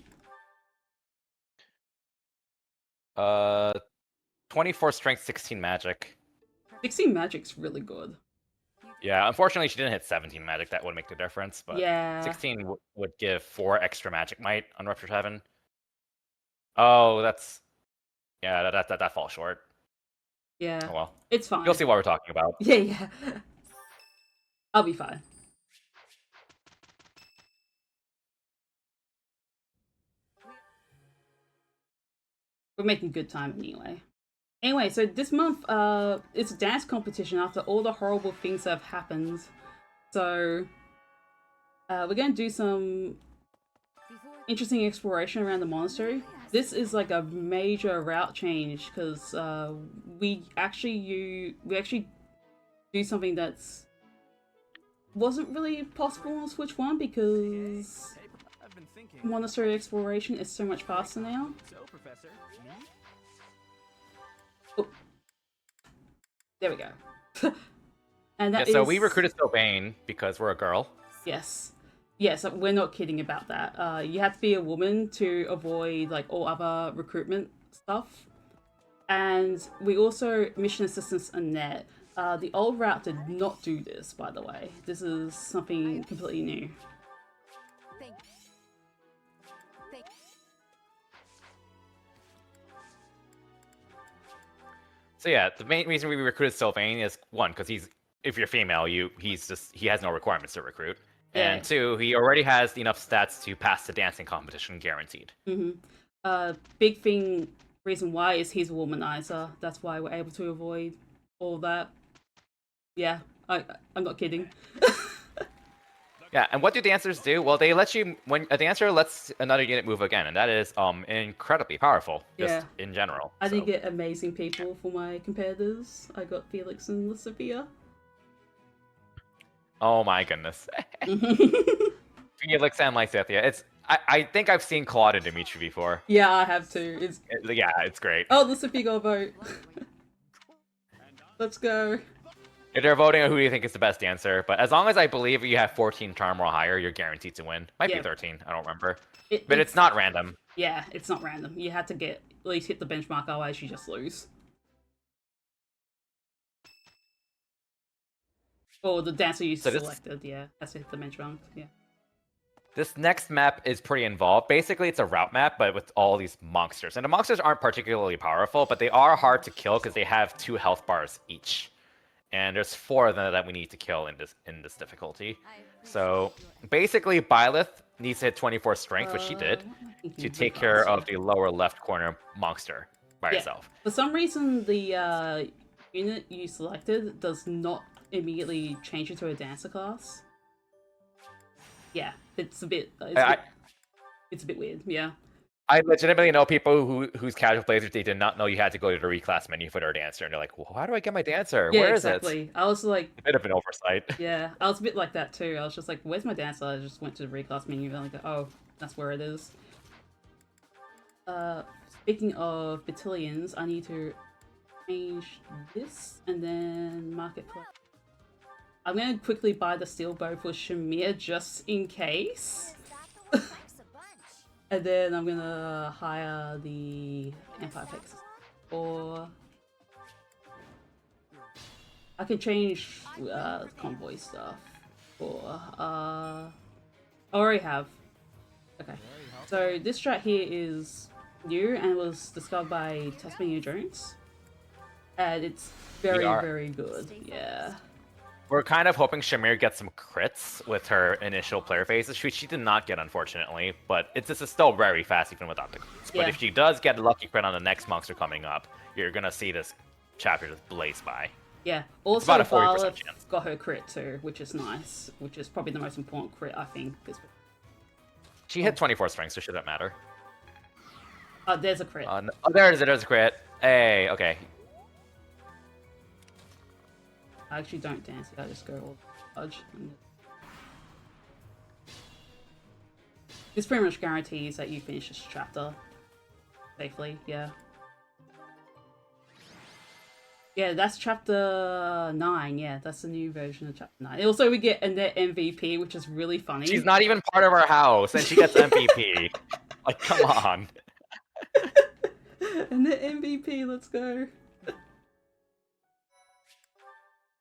Speaker 3: 24 strength, 16 magic.
Speaker 2: 16 magic's really good.
Speaker 3: Yeah, unfortunately she didn't hit 17 magic. That would make the difference. But
Speaker 2: Yeah.
Speaker 3: 16 would give 4 extra magic might on Ruptured Heaven. Oh, that's... Yeah, that falls short.
Speaker 2: Yeah.
Speaker 3: Oh well.
Speaker 2: It's fine.
Speaker 3: You'll see what we're talking about.
Speaker 2: Yeah. I'll be fine. We're making good time anyway. Anyway, so this month, it's a dance competition after all the horrible things that have happened. So, we're going to do some interesting exploration around the monastery. This is like a major route change because we actually do something that's wasn't really possible on Switch 1 because monastery exploration is so much faster now. Oh. There we go. And that
Speaker 3: yeah, so we recruited Sylvain because we're a girl.
Speaker 2: Yes. Yes, we're not kidding about that. You have to be a woman to avoid like all other recruitment stuff. And we also mission assistance Annette. The old route did not do this, by the way. This is something completely new.
Speaker 3: So yeah, the main reason we recruited Sylvain is one, because if you're female, he has no requirements to recruit.
Speaker 2: Yeah.
Speaker 3: And 2, he already has enough stats to pass the dancing competition guaranteed.
Speaker 2: Big reason why is he's a womanizer. That's why we're able to avoid all that. Yeah, I'm not kidding.
Speaker 3: Yeah, and what do dancers do? Well, they let you, when a dancer lets another unit move again, and that is incredibly powerful, just in general.
Speaker 2: I did get amazing people for my competitors. I got Felix and Lucifia.
Speaker 3: Oh my goodness. Felix and Lysithia. I think I've seen Claude and Dimitri before.
Speaker 2: Yeah, I have too.
Speaker 3: Yeah, it's great.
Speaker 2: Oh, Lucifia got a vote. Let's go.
Speaker 3: If they're voting on who do you think is the best dancer, but as long as I believe you have 14 charm or higher, you're guaranteed to win. Might be 13, I don't remember. But it's not random.
Speaker 2: Yeah, it's not random. You have to at least hit the benchmark, otherwise you just lose. Or the dancer you selected, yeah. Has to hit the benchmark, yeah.
Speaker 3: This next map is pretty involved. Basically, it's a route map, but with all these monsters. And the monsters aren't particularly powerful, but they are hard to kill because they have 2 health bars each. And there's 4 of them that we need to kill in this difficulty. So basically, Byleth needs to hit 24 strength, which she did, to take care of the lower left corner monster by herself.
Speaker 2: For some reason, the unit you selected does not immediately change into a dancer class. Yeah, it's a bit. It's a bit weird. Yeah.
Speaker 3: I legitimately know people whose casual players, they did not know you had to go to the reclass menu for their dancer, and they're like, well, how do I get my dancer?
Speaker 2: Yeah,
Speaker 3: Where
Speaker 2: exactly.
Speaker 3: is it?
Speaker 2: I was like...
Speaker 3: A bit of an oversight.
Speaker 2: Yeah, I was a bit like that too. I was just like, where's my dancer? I just went to the reclass menu and I'm like, oh, that's where it is. Speaking of battalions, I need to change this and then marketplace. I'm going to quickly buy the steel bow for Shamir just in case. And then I'm gonna hire the Empire Texas. Or I can change convoy stuff. Or I already have. Okay. So this strat here is new and was discovered by Tasmania Jones. And it's very good. Yeah.
Speaker 3: We're kind of hoping Shamir gets some crits with her initial player phases, which she did not get, unfortunately, but this is still very fast even without the crits. But if she does get a lucky crit on the next monster coming up, you're going to see this chapter just blaze by.
Speaker 2: Yeah, also
Speaker 3: about a 40% chance.
Speaker 2: Got her crit too, which is nice, which is probably the most important crit, I think.
Speaker 3: She hit 24 strength, so it shouldn't matter.
Speaker 2: There's a crit.
Speaker 3: Oh, there's a crit. Hey, okay.
Speaker 2: I actually don't dance, I just go all dodge. This pretty much guarantees that you finish this chapter safely, yeah. Yeah, that's chapter 9, yeah, that's the new version of chapter 9. Also, we get Annette MVP, which is really funny.
Speaker 3: She's not even part of our house, and she gets MVP. Like, come on.
Speaker 2: Annette MVP, let's go.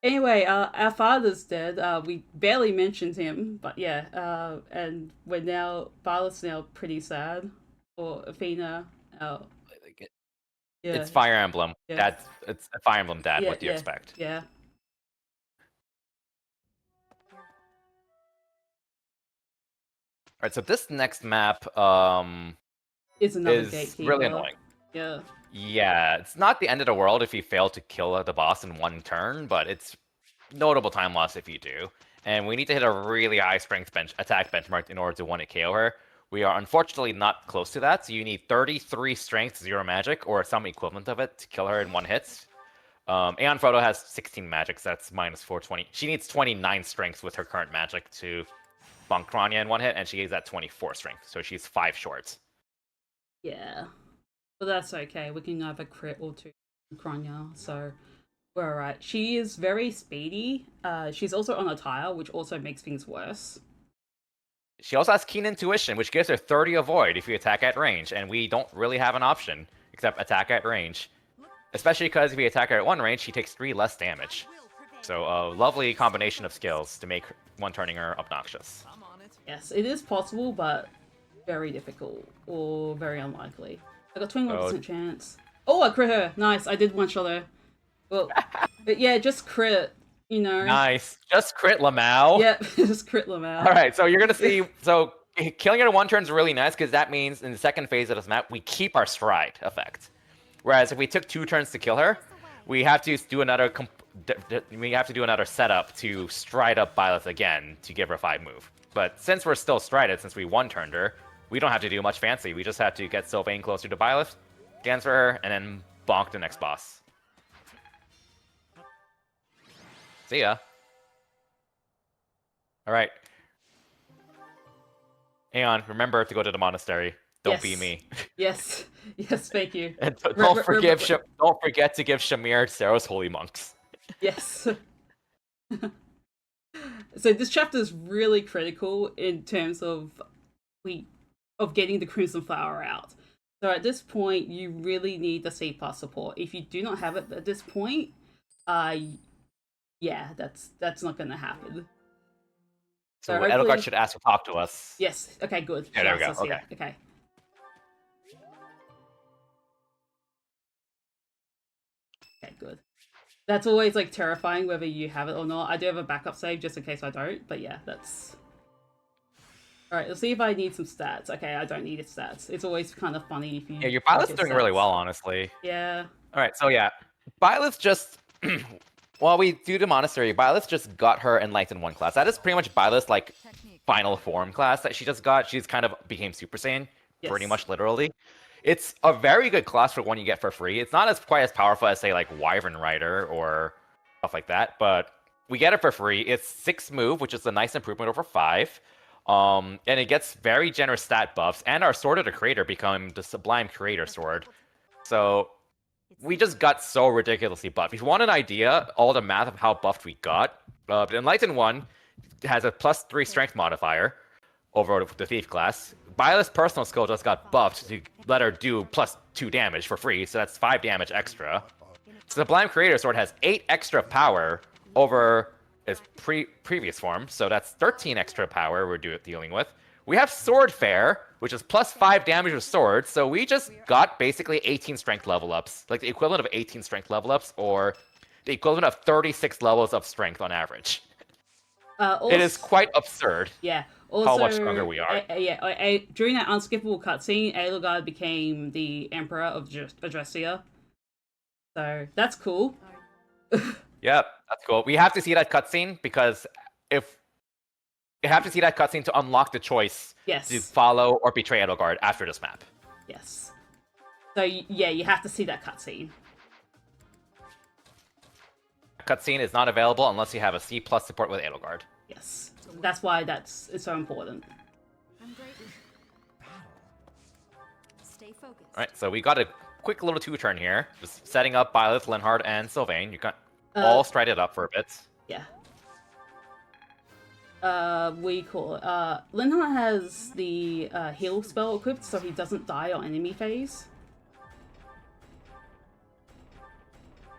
Speaker 2: Anyway, our father's dead. We barely mentioned him, but yeah. And we're now Barlet's now pretty sad. Or Athena. Yeah.
Speaker 3: It's Fire Emblem.
Speaker 2: Yeah.
Speaker 3: It's a Fire Emblem dad.
Speaker 2: Yeah,
Speaker 3: What do you expect?
Speaker 2: Yeah.
Speaker 3: Alright, so this next map
Speaker 2: Is another
Speaker 3: is
Speaker 2: gatekeeper.
Speaker 3: really annoying.
Speaker 2: Yeah.
Speaker 3: Yeah, it's not the end of the world if you fail to kill the boss in one turn, but it's notable time loss if you do. And we need to hit a really high strength attack benchmark in order to one-hit KO her. We are unfortunately not close to that, so you need 33 strength, 0 magic, or some equivalent of it to kill her in one hit. AeonFrodo has 16 magic, so that's minus 420. She needs 29 strength with her current magic to bonk Kranya in one hit, and she is at 24 strength, so she's 5 short.
Speaker 2: Yeah. But that's okay. We can either crit or two Kranya, so we're alright. She is very speedy. She's also on a tile, which also makes things worse.
Speaker 3: She also has Keen Intuition, which gives her 30 avoid if you attack at range, and we don't really have an option except attack at range. Especially because if we attack her at one range, she takes 3 less damage. So a lovely combination of skills to make one-turning her obnoxious.
Speaker 2: Yes, it is possible, but very difficult or very unlikely. I got 21% chance. Oh, I crit her. Nice. I did one shot her. Well, but yeah, just crit. You know.
Speaker 3: Nice. Just crit Lamau.
Speaker 2: Yep, just crit Lamau.
Speaker 3: All right, so you're gonna see. So killing her in one turn is really nice because that means in the second phase of this map we keep our stride effect. Whereas if we took 2 turns to kill her, we have to do another. We have to do another setup to stride up Byleth again to give her 5 move. But since we're still strided, since we one-turned her, we don't have to do much fancy. We just have to get Sylvain closer to Byleth, answer her, and then bonk the next boss. See ya. Alright. Aeon, remember to go to the monastery. Don't be me.
Speaker 2: Yes. Yes, thank you.
Speaker 3: And don't forget to give Shamir Sarah's holy monks.
Speaker 2: Yes. So this chapter is really critical in terms of getting the Crimson Flower out. So at this point, you really need the C+ support. If you do not have it at this point, yeah, that's not going to happen.
Speaker 3: So Edelgard should ask to talk to us.
Speaker 2: Yes. Okay. Good.
Speaker 3: Yeah, there we go. Okay.
Speaker 2: Okay. Okay. Good. That's always like terrifying whether you have it or not. I do have a backup save just in case I don't, but yeah, that's. Alright, let's see if I need some stats. Okay, I don't need its stats. It's always kind of funny if you.
Speaker 3: Yeah, your Byleth's doing really well, honestly.
Speaker 2: Yeah.
Speaker 3: Alright, so yeah. Byleth just. While we do the monastery, Byleth just got her Enlightened One class. That is pretty much Byleth's like final form class that she just got. She's kind of became Super Saiyan, pretty much literally. It's a very good class for one you get for free. It's not as quite as powerful as say like Wyvern Rider or stuff like that, but we get it for free. It's 6 move, which is a nice improvement over 5. And it gets very generous stat buffs, and our Sword of the Creator become the Sublime Creator Sword. So we just got so ridiculously buffed. If you want an idea, all the math of how buffed we got, the Enlightened One has a +3 strength modifier over the Thief class. Byleth's personal skill just got buffed to let her do +2 damage for free, so that's 5 damage extra. Sublime Creator Sword has 8 extra power over its previous form, so that's 13 extra power we're dealing with. We have Sword Fair, which is +5 damage with sword, so we just got basically 18 strength level ups, like the equivalent of 18 strength level ups, or the equivalent of 36 levels of strength on average. Also, it is quite absurd.
Speaker 2: Yeah. Also,
Speaker 3: how much stronger we are.
Speaker 2: During that unskippable cutscene, Edelgard became the Emperor of Adressia. So that's cool.
Speaker 3: Yep, that's cool. We have to see that cutscene because if you have to see that cutscene to unlock the choice to follow or betray Edelgard after this map.
Speaker 2: Yes. So yeah, you have to see that cutscene.
Speaker 3: Cutscene is not available unless you have a C+ support with Edelgard.
Speaker 2: Yes, that's why it's so important.
Speaker 4: Stay focused.
Speaker 3: All right, so we got a quick little 2-turn here, just setting up Byleth, Linhard, and Sylvain. You got all strided up for a bit.
Speaker 2: Yeah. Linhard has the heal spell equipped, so he doesn't die on enemy phase.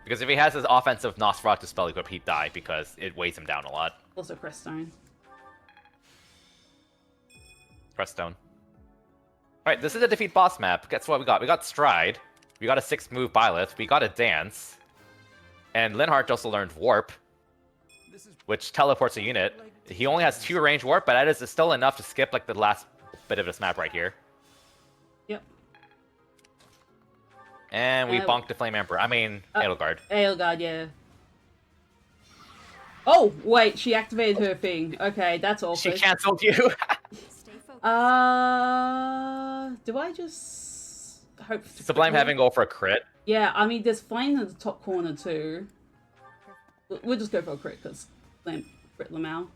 Speaker 3: Because if he has his offensive Nosferatu spell equip, he'd die because it weighs him down a lot.
Speaker 2: Also Creststone.
Speaker 3: Creststone. Alright, this is a defeat boss map. Guess what we got? We got Stride. We got a 6-move Byleth. We got a Dance. And Linhardt also learned Warp, which teleports a unit. He only has 2 range Warp, but that is still enough to skip like the last bit of this map right here.
Speaker 2: Yep.
Speaker 3: And we bonked the Flame Emperor. I mean, Edelgard.
Speaker 2: Edelgard, yeah. Oh, wait, she activated her thing. Okay, that's awful.
Speaker 3: She cancelled you.
Speaker 4: Stay focused.
Speaker 2: Do I just hope to
Speaker 3: Sublime having go for a crit.
Speaker 2: Yeah, I mean, there's flame in the top corner too. We'll just go for a crit because crit Lamau.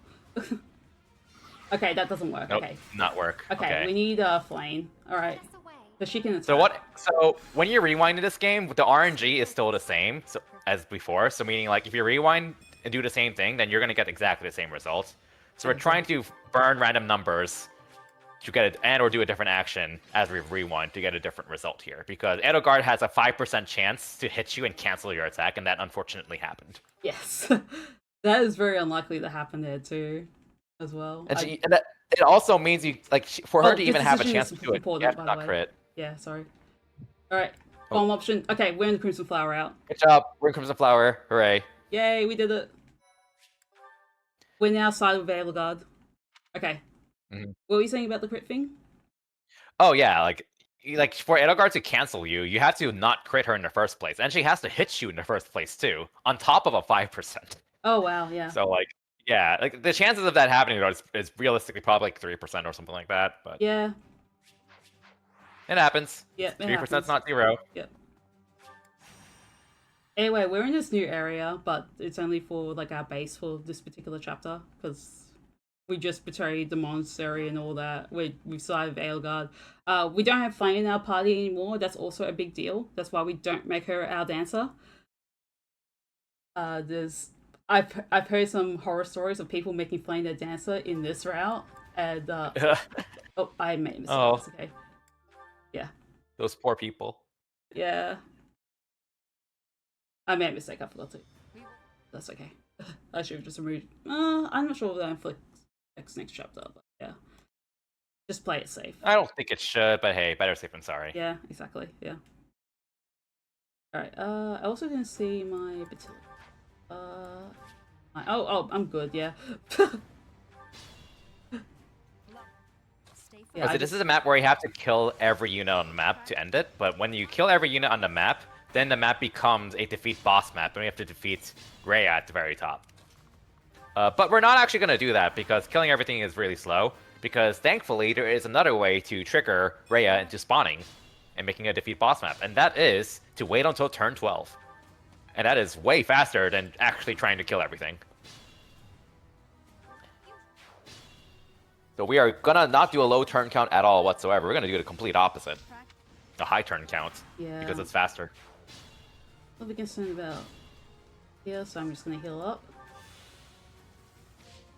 Speaker 2: Okay, that doesn't work.
Speaker 3: Nope,
Speaker 2: Okay.
Speaker 3: not work.
Speaker 2: Okay, we need a flame. All right,
Speaker 4: Press away.
Speaker 2: so she can attack.
Speaker 3: So when you rewind in this game, the RNG is still the same as before. So meaning like if you rewind and do the same thing, then you're gonna get exactly the same result. So we're trying to burn random numbers to get it and or do a different action as we rewind to get a different result here. Because Edelgard has a 5% chance to hit you and cancel your attack, and that unfortunately happened.
Speaker 2: Yes, that is very unlikely to happen there too, as well.
Speaker 3: And it also means you like for her to even have a chance to do it, you have to
Speaker 2: by the
Speaker 3: not
Speaker 2: way.
Speaker 3: crit.
Speaker 2: Yeah, sorry. All right, bomb option. Okay, we're in the Crimson Flower out.
Speaker 3: Good job, we're in Crimson Flower. Hooray!
Speaker 2: Yay, we did it. We're now sided with Edelgard. Okay.
Speaker 3: Mhm.
Speaker 2: What were you saying about the crit thing?
Speaker 3: Oh yeah, like for Edelgard to cancel you, you have to not crit her in the first place, and she has to hit you in the first place too, on top of a 5%.
Speaker 2: Oh wow, yeah.
Speaker 3: So like, yeah, like the chances of that happening is realistically probably like 3% or something like that. But
Speaker 2: Yeah.
Speaker 3: it happens.
Speaker 2: Yeah.
Speaker 3: 3%'s not 0.
Speaker 2: Yep. Anyway, we're in this new area, but it's only for like our base for this particular chapter because we just betrayed the monastery and all that. We've sided with Edelgard. We don't have Flame in our party anymore. That's also a big deal. That's why we don't make her our dancer. I've heard some horror stories of people making Flame their dancer in this route, and oh, I made a mistake.
Speaker 3: Oh.
Speaker 2: That's okay. Yeah.
Speaker 3: Those poor people.
Speaker 2: Yeah. I made a mistake. I forgot to. That's okay. I should have just removed. I'm not sure if that inflicts next chapter, but yeah. Just play it safe.
Speaker 3: I don't think it should, but hey, better safe than sorry.
Speaker 2: Yeah, exactly. Yeah. Alright, I also didn't see my battalion. Oh, I'm good, yeah.
Speaker 4: Stay
Speaker 2: Yeah,
Speaker 3: So this is a map where you have to kill every unit on the map to end it, but when you kill every unit on the map, then the map becomes a defeat boss map, and we have to defeat Rhea at the very top. But we're not actually going to do that, because killing everything is really slow, because thankfully there is another way to trigger Rhea into spawning and making a defeat boss map, and that is to wait until turn 12. And that is way faster than actually trying to kill everything. So we are gonna not do a low turn count at all whatsoever. We're gonna do the complete opposite. A high turn count.
Speaker 2: Yeah.
Speaker 3: Because it's faster.
Speaker 2: What are we concerned about? Yeah, so I'm just gonna heal up.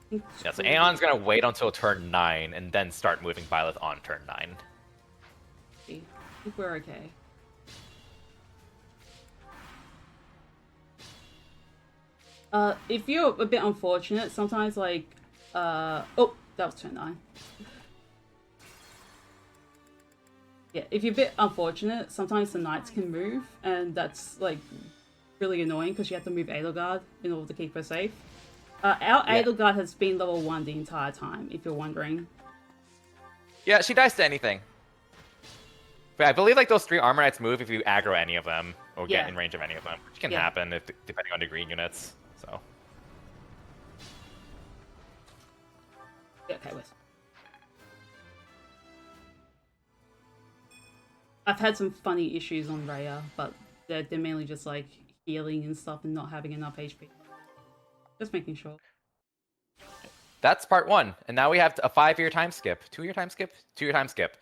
Speaker 3: Yeah, so Aeon's gonna wait until turn 9 and then start moving Byleth on turn 9.
Speaker 2: I think we're okay. If you're a bit unfortunate, sometimes like, oh, that was turn 9. Yeah, if you're a bit unfortunate, sometimes the knights can move, and that's like really annoying because you have to move Edelgard in order to keep her safe. Our Edelgard has been level 1 the entire time, if you're wondering.
Speaker 3: Yeah, she dies to anything. But I believe like those 3 armor knights move if you aggro any of them or get in range of any of them, which can happen if, depending on the green units. So.
Speaker 2: Okay, wait. I've had some funny issues on Rhea, but they're mainly just like healing and stuff and not having enough HP. Just making sure.
Speaker 3: That's part 1, and now we have a 5-year time skip. 2-year time skip? 2-year time skip.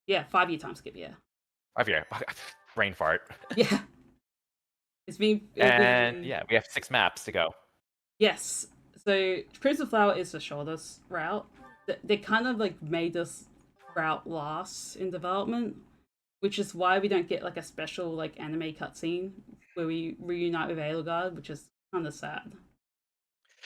Speaker 2: Yeah, 5-year time skip, yeah.
Speaker 3: 5-year. Brain fart.
Speaker 2: Yeah. It's been...
Speaker 3: And yeah, we have 6 maps to go.
Speaker 2: Yes. So, Crimson Flower is the shortest route. They kind of like made this route last in development, which is why we don't get like a special like anime cutscene where we reunite with Edelgard, which is kind of sad.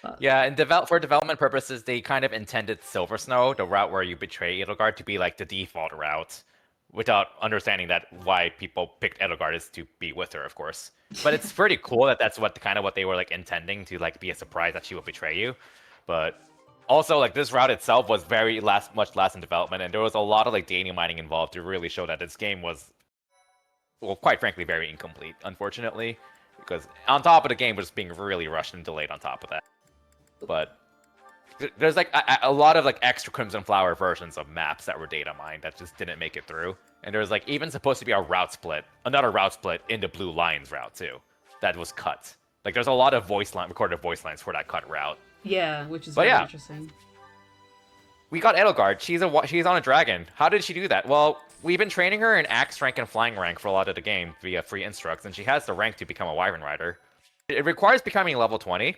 Speaker 2: But
Speaker 3: Yeah, and for development purposes, they kind of intended Silver Snow, the route where you betray Edelgard, to be like the default route, without understanding that why people picked Edelgard is to be with her, of course. But it's pretty cool that that's what they were like intending to like be a surprise that she would betray you. But also, like, this route itself was much less in development, and there was a lot of like data mining involved to really show that this game was, well, quite frankly, very incomplete, unfortunately, because on top of the game was being really rushed and delayed on top of that. But there's like a lot of like extra Crimson Flower versions of maps that were data mined that just didn't make it through. And there's like even supposed to be another route split in the Blue Lions route too, that was cut. Like there's a lot of recorded voice lines for that cut route.
Speaker 2: yeah, which is very interesting.
Speaker 3: We got Edelgard. She's on a dragon. How did she do that? Well, we've been training her in Axe rank and Flying rank for a lot of the game via free instructs, and she has the rank to become a Wyvern Rider. It requires becoming level 20,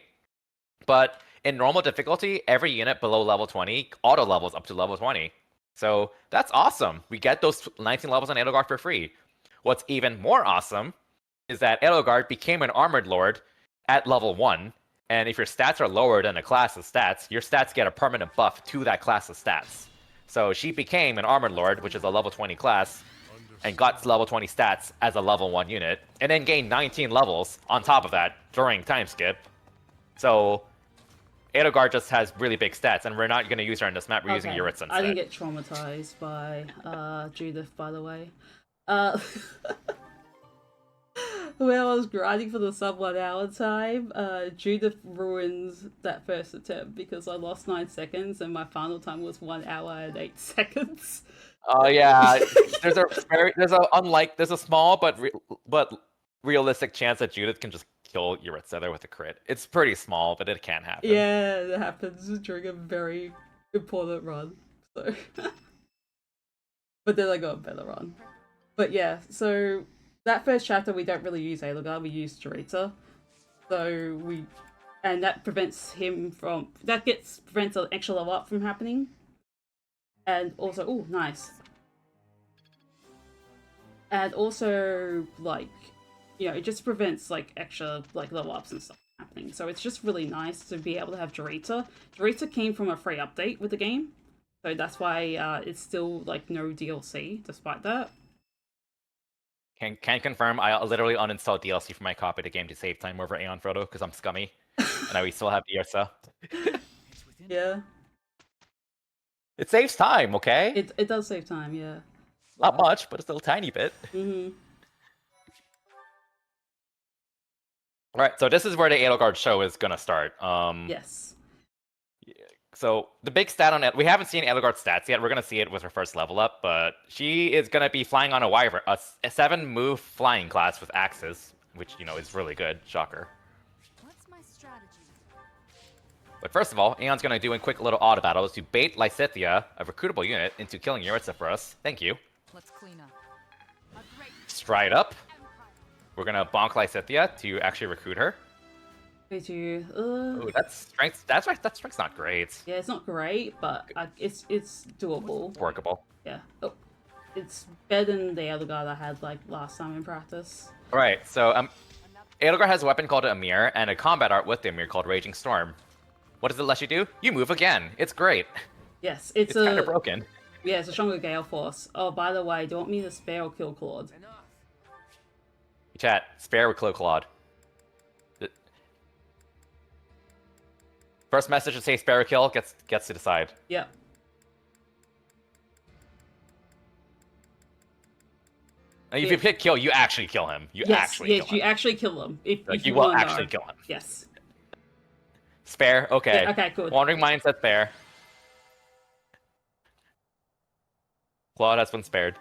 Speaker 3: but in normal difficulty, every unit below level 20 auto levels up to level 20. So that's awesome. We get those 19 levels on Edelgard for free. What's even more awesome is that Edelgard became an Armored Lord at level 1, and if your stats are lower than a class's stats, your stats get a permanent buff to that class's stats. So she became an Armored Lord, which is a level 20 class, and got level 20 stats as a level 1 unit, and then gained 19 levels on top of that during time skip. So Edelgard just has really big stats, and we're not going to use her on this map. We're using Yuritsa instead.
Speaker 2: I didn't get traumatized by Judith, by the way. When I was grinding for the sub 1 hour time, Judith ruins that first attempt because I lost 9 seconds and my final time was 1 hour and 8 seconds.
Speaker 3: Oh yeah, there's a small but realistic chance that Judith can just kill Yuritsa there with a crit. It's pretty small, but it can happen.
Speaker 2: Yeah, it happens during a very important run. So, but then I got a better run. But yeah, so that first chapter we don't really use Edelgard, we use Jurita. And that prevents prevents an extra level up from happening. And also, oh, nice. And also, like, you know, it just prevents like extra like level ups and stuff happening. So it's just really nice to be able to have Jurita. Jurita came from a free update with the game, so that's why it's still like no DLC despite that.
Speaker 3: Can confirm. I literally uninstalled DLC for my copy of the game to save time over AeonFrodo because I'm scummy, and we still have Yuritsa.
Speaker 2: Yeah.
Speaker 3: It saves time, okay?
Speaker 2: It does save time, yeah.
Speaker 3: Not much, but it's still a tiny bit.
Speaker 2: Mm-hmm.
Speaker 3: Alright, so this is where the Edelgard show is gonna start.
Speaker 2: Yes.
Speaker 3: So the big stat on it, we haven't seen Edelgard's stats yet. We're gonna see it with her first level up, but she is gonna be flying on a Wyvern, a 7-move flying class with axes, which, you know, is really good. Shocker.
Speaker 4: What's my strategy?
Speaker 3: But first of all, Aeon's gonna do a quick little auto battle to bait Lysithea, a recruitable unit, into killing Yuritsa for us. Thank you.
Speaker 4: Let's clean up. A great
Speaker 3: Stride up.
Speaker 4: empire.
Speaker 3: We're gonna bonk Lysithea to actually recruit her.
Speaker 2: Oh,
Speaker 3: that's strength. That's right. That strength's not great.
Speaker 2: yeah, it's not great, but it's doable.
Speaker 3: Workable.
Speaker 2: Yeah. Oh, it's better than the Edelgard I had like last time in practice.
Speaker 3: All right. So Edelgard has a weapon called Amir and a combat art with the Amir called Raging Storm. What does it let you do? You move again. It's great.
Speaker 2: Yes,
Speaker 3: It's kind of broken.
Speaker 2: Yeah, it's a stronger Gale Force. Oh, by the way, do you want me to spare or kill Claude?
Speaker 3: Chat, spare with Claude. First message to say spare or kill gets to decide.
Speaker 2: Yep.
Speaker 3: And if you pick kill, you actually kill him. You actually
Speaker 2: kill him. If
Speaker 3: you will actually kill him.
Speaker 2: Yes.
Speaker 3: Spare? Okay.
Speaker 2: Yeah, okay, good.
Speaker 3: Wandering Mind said spare. Claude has been spared.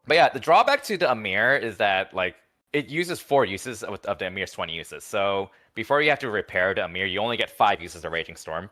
Speaker 3: But yeah, the drawback to the Amir is that, like, it uses 4 uses of the Amir's 20 uses. So before you have to repair the Amir, you only get 5 uses of Raging Storm.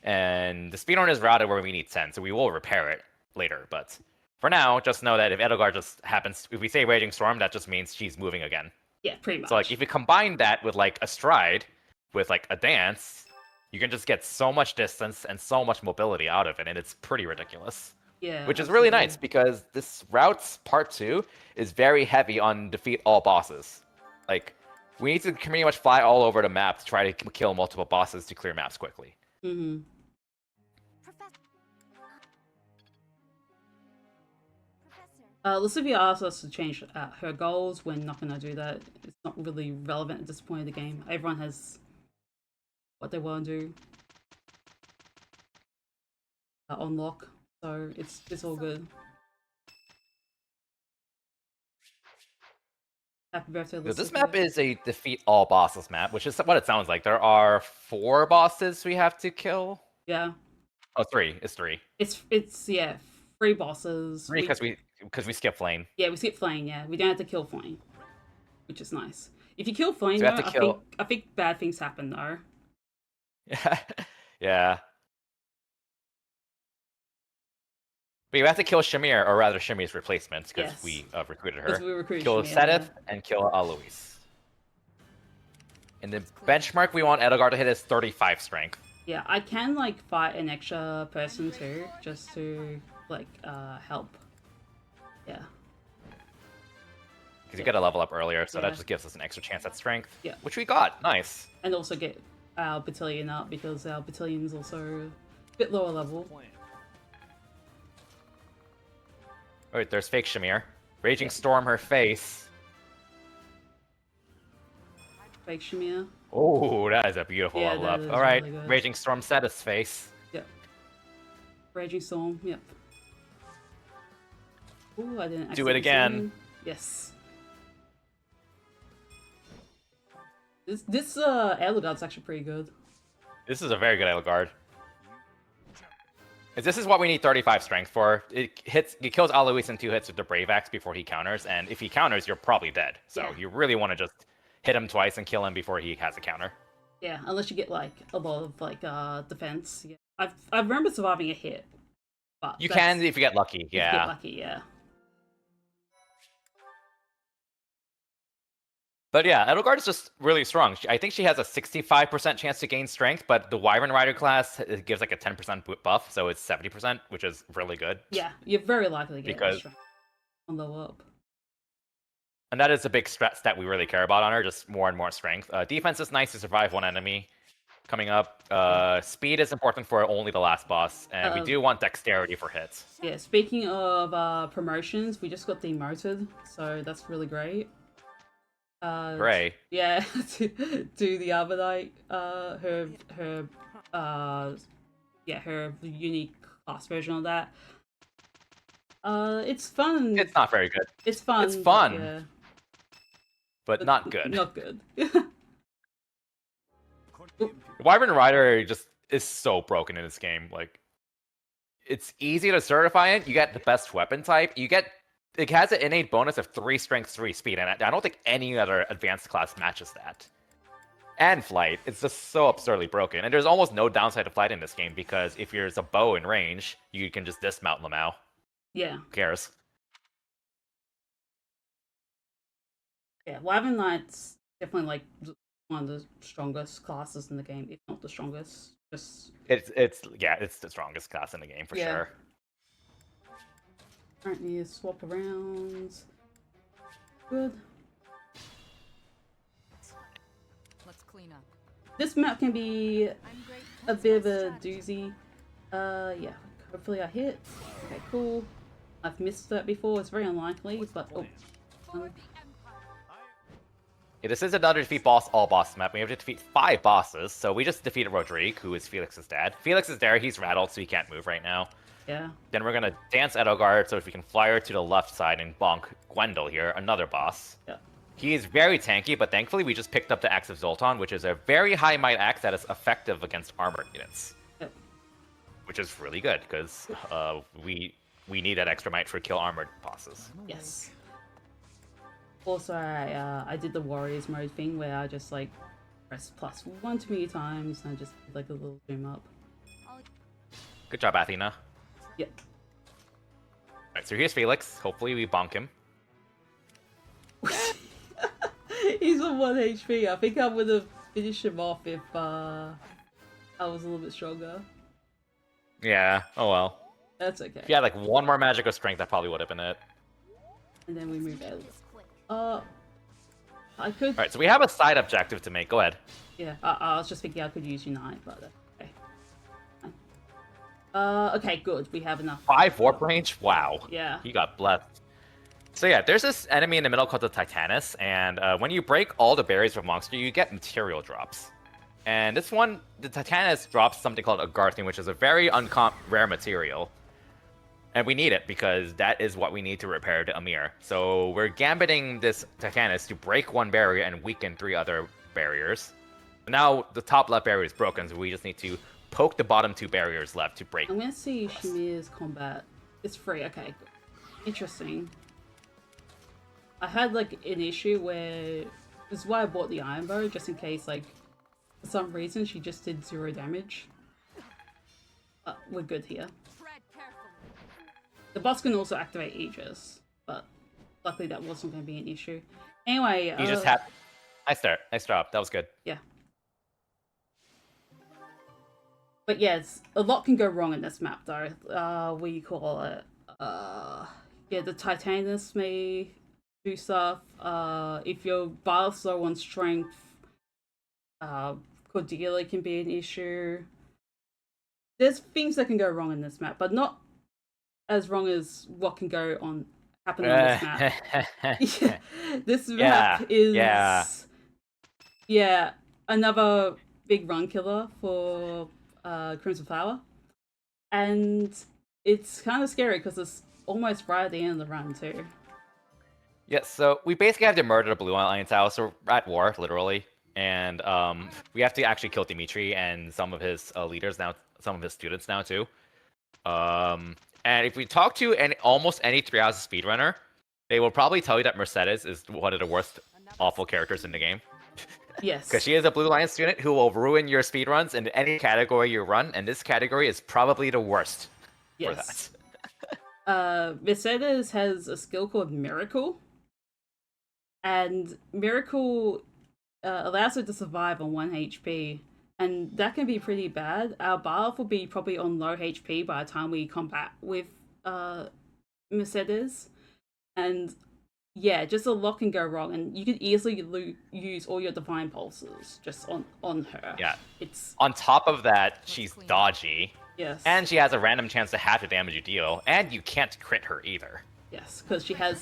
Speaker 3: And the speedrun is routed where we need 10, so we will repair it later. But for now, just know that if Edelgard just happens, if we say Raging Storm, that just means she's moving again.
Speaker 2: Yeah, pretty much.
Speaker 3: So like, if you combine that with like a stride, with like a dance, you can just get so much distance and so much mobility out of it, and it's pretty ridiculous.
Speaker 2: Yeah.
Speaker 3: Which is really nice because this route's part 2 is very heavy on defeat all bosses. Like, we need to pretty much fly all over the map to try to kill multiple bosses to clear maps quickly.
Speaker 2: Mm-hmm. Lucivia asked us to change her goals. We're not going to do that. It's not really relevant at this point of the game. Everyone has what they want to do on lock, so it's all good. Happy birthday, Lucivia.
Speaker 3: This map is a defeat all bosses map, which is what it sounds like. There are 4 bosses we have to kill.
Speaker 2: Yeah.
Speaker 3: Oh, 3. It's 3.
Speaker 2: It's yeah, 3 bosses.
Speaker 3: 3 because we skip Flame.
Speaker 2: Yeah, we skip Flame. Yeah, we don't have to kill Flame, which is nice. If you kill Flame,
Speaker 3: So we
Speaker 2: though,
Speaker 3: have to kill...
Speaker 2: I think bad things happen though.
Speaker 3: Yeah. But you have to kill Shamir, or rather Shamir's replacements, because we recruited her.
Speaker 2: We recruited
Speaker 3: kill
Speaker 2: Shamir,
Speaker 3: Sedith and kill Alois. And the benchmark we want Edelgard to hit is 35 strength.
Speaker 2: Yeah, I can like fight an extra person too, just to like help. Yeah.
Speaker 3: Because you gotta level up earlier, so that just gives us an extra chance at strength.
Speaker 2: Yeah.
Speaker 3: Which we got. Nice.
Speaker 2: And also get our battalion up because our battalion's also a bit lower level.
Speaker 3: Oh, wait, there's fake Shamir. Raging Storm her face.
Speaker 2: Fake Shamir.
Speaker 3: Oh, that is a beautiful level up. Alright,
Speaker 2: really
Speaker 3: Raging Storm Sedith's face.
Speaker 2: Yep. Raging Storm, yep. Ooh, I didn't
Speaker 3: Do it again.
Speaker 2: Yes. This Edelgard's actually pretty good.
Speaker 3: This is a very good Edelgard. This is what we need 35 strength for. It kills Alois in 2 hits with the Brave Axe before he counters, and if he counters, you're probably dead. So you really want to just hit him twice and kill him before he has a counter.
Speaker 2: Yeah, unless you get like a lot of like defense. Yeah. I remember surviving a hit. But
Speaker 3: you can if you get lucky, yeah.
Speaker 2: If you get lucky, yeah.
Speaker 3: But yeah, Edelgard is just really strong. I think she has a 65% chance to gain strength, but the Wyvern Rider class gives like a 10% buff, so it's 70%, which is really good.
Speaker 2: Yeah, you're very likely to get strength on the up.
Speaker 3: And that is a big stat we really care about on her, just more and more strength. Defense is nice to survive one enemy coming up. Speed is important for only the last boss, and we do want dexterity for hits.
Speaker 2: Yeah, speaking of promotions, we just got demoted, so that's really great.
Speaker 3: Ray.
Speaker 2: Yeah, to the other night, her unique class version of that. It's fun.
Speaker 3: It's not very good.
Speaker 2: It's fun.
Speaker 3: It's fun. But not good.
Speaker 2: Not good.
Speaker 3: Wyvern Rider just is so broken in this game. Like, it's easy to certify it. You get the best weapon type. It has an innate bonus of 3 strength, 3 speed, and I don't think any other advanced class matches that. And flight. It's just so absurdly broken. And there's almost no downside to flight in this game, because if there's a bow in range, you can just dismount Lamau.
Speaker 2: Yeah.
Speaker 3: Who cares?
Speaker 2: Yeah, Wyvern Knight's definitely like one of the strongest classes in the game, if not the strongest. Just
Speaker 3: it's the strongest class in the game for sure.
Speaker 2: Alright, need to swap around. Good.
Speaker 4: Let's clean up.
Speaker 2: This map can be a bit of a doozy. Yeah. Hopefully I hit. Okay, cool. I've missed that before. It's very unlikely, but
Speaker 3: Yeah, this is another defeat all boss map. We have to defeat 5 bosses, so we just defeated Rodrigue, who is Felix's dad. Felix is there. He's rattled, so he can't move right now.
Speaker 2: Yeah.
Speaker 3: Then we're gonna dance Edelgard so if we can fly her to the left side and bonk Gwendol here, another boss.
Speaker 2: Yeah.
Speaker 3: He is very tanky, but thankfully we just picked up the Axe of Zoltan, which is a very high might axe that is effective against armored units.
Speaker 2: Yep.
Speaker 3: Which is really good, because we need that extra might for kill armored bosses.
Speaker 2: Yes. Also, I did the Warriors mode thing where I just like press +1 too many times and I just did like a little zoom up.
Speaker 3: Good job, Athena.
Speaker 2: Yep.
Speaker 3: Alright, so here's Felix. Hopefully we bonk him.
Speaker 2: He's on 1 HP. I think I would have finished him off if I was a little bit stronger.
Speaker 3: Yeah, oh well.
Speaker 2: That's okay.
Speaker 3: If you had like 1 more magic or strength, that probably would have been it.
Speaker 2: And then we move out. I could.
Speaker 3: All right, so we have a side objective to make. Go ahead.
Speaker 2: Yeah, I was just thinking I could use Unite, but okay. Okay, good. We have enough.
Speaker 3: 5 warp range. Wow.
Speaker 2: Yeah.
Speaker 3: He got blessed. So yeah, there's this enemy in the middle called the Titanus, and when you break all the barriers from monster, you get material drops. And this one, the Titanus drops something called a Garthian, which is a very rare material. And we need it because that is what we need to repair the Amir. So we're gambiting this Titanus to break one barrier and weaken 3 other barriers. Now the top left barrier is broken, so we just need to poke the bottom 2 barriers left to break.
Speaker 2: I'm gonna see Shamir's combat. It's free, okay. Good. Interesting. I had like an issue where this is why I bought the Iron Bow, just in case like for some reason she just did 0 damage. But we're good here. The boss can also activate Aegis, but luckily that wasn't going to be an issue. Anyway,
Speaker 3: You just had. Nice stop. That was good.
Speaker 2: Yeah. But yes, a lot can go wrong in this map though. What do you call it? Yeah, the Titanus may do stuff. If your buff's low on strength, Cordelia can be an issue. There's things that can go wrong in this map, but not as wrong as what can go on happen on this map. Yeah, this map is another big run killer for Crimson Flower, and it's kind of scary because it's almost right at the end of the run too.
Speaker 3: Yeah, so we basically have to murder the Blue Alliance house. So we're at war, literally, and we have to actually kill Dimitri and some of his leaders now, some of his students now too. And if we talk to almost any 3 hours speedrunner, they will probably tell you that Mercedes is one of the worst awful characters in the game.
Speaker 2: Yes.
Speaker 3: Because she is a Blue Alliance student who will ruin your speedruns in any category you run, and this category is probably the worst for that.
Speaker 2: Mercedes has a skill called Miracle, and Miracle allows her to survive on 1 HP, and that can be pretty bad. Our buff will be probably on low HP by the time we combat with Mercedes, and yeah, just a lot can go wrong, and you could easily use all your divine pulses just on her.
Speaker 3: Yeah.
Speaker 2: It's
Speaker 3: on top of that, she's dodgy.
Speaker 2: Yes.
Speaker 3: And she has a random chance to half the damage you deal, and you can't crit her either.
Speaker 2: Yes, because she has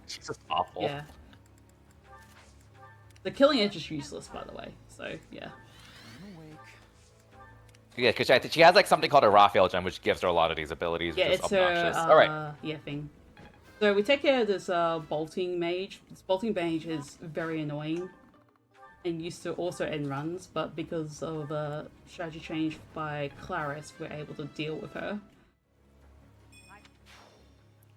Speaker 3: she's just awful.
Speaker 2: Yeah. The killing edge is useless, by the way. So yeah.
Speaker 3: Yeah, because she has like something called a Raphael gem, which gives her a lot of these abilities,
Speaker 2: Yeah,
Speaker 3: which is
Speaker 2: it's
Speaker 3: obnoxious.
Speaker 2: her
Speaker 3: Alright.
Speaker 2: thing. So we take care of this bolting mage. This bolting mage is very annoying and used to also end runs, but because of a strategy change by Claris, we're able to deal with her.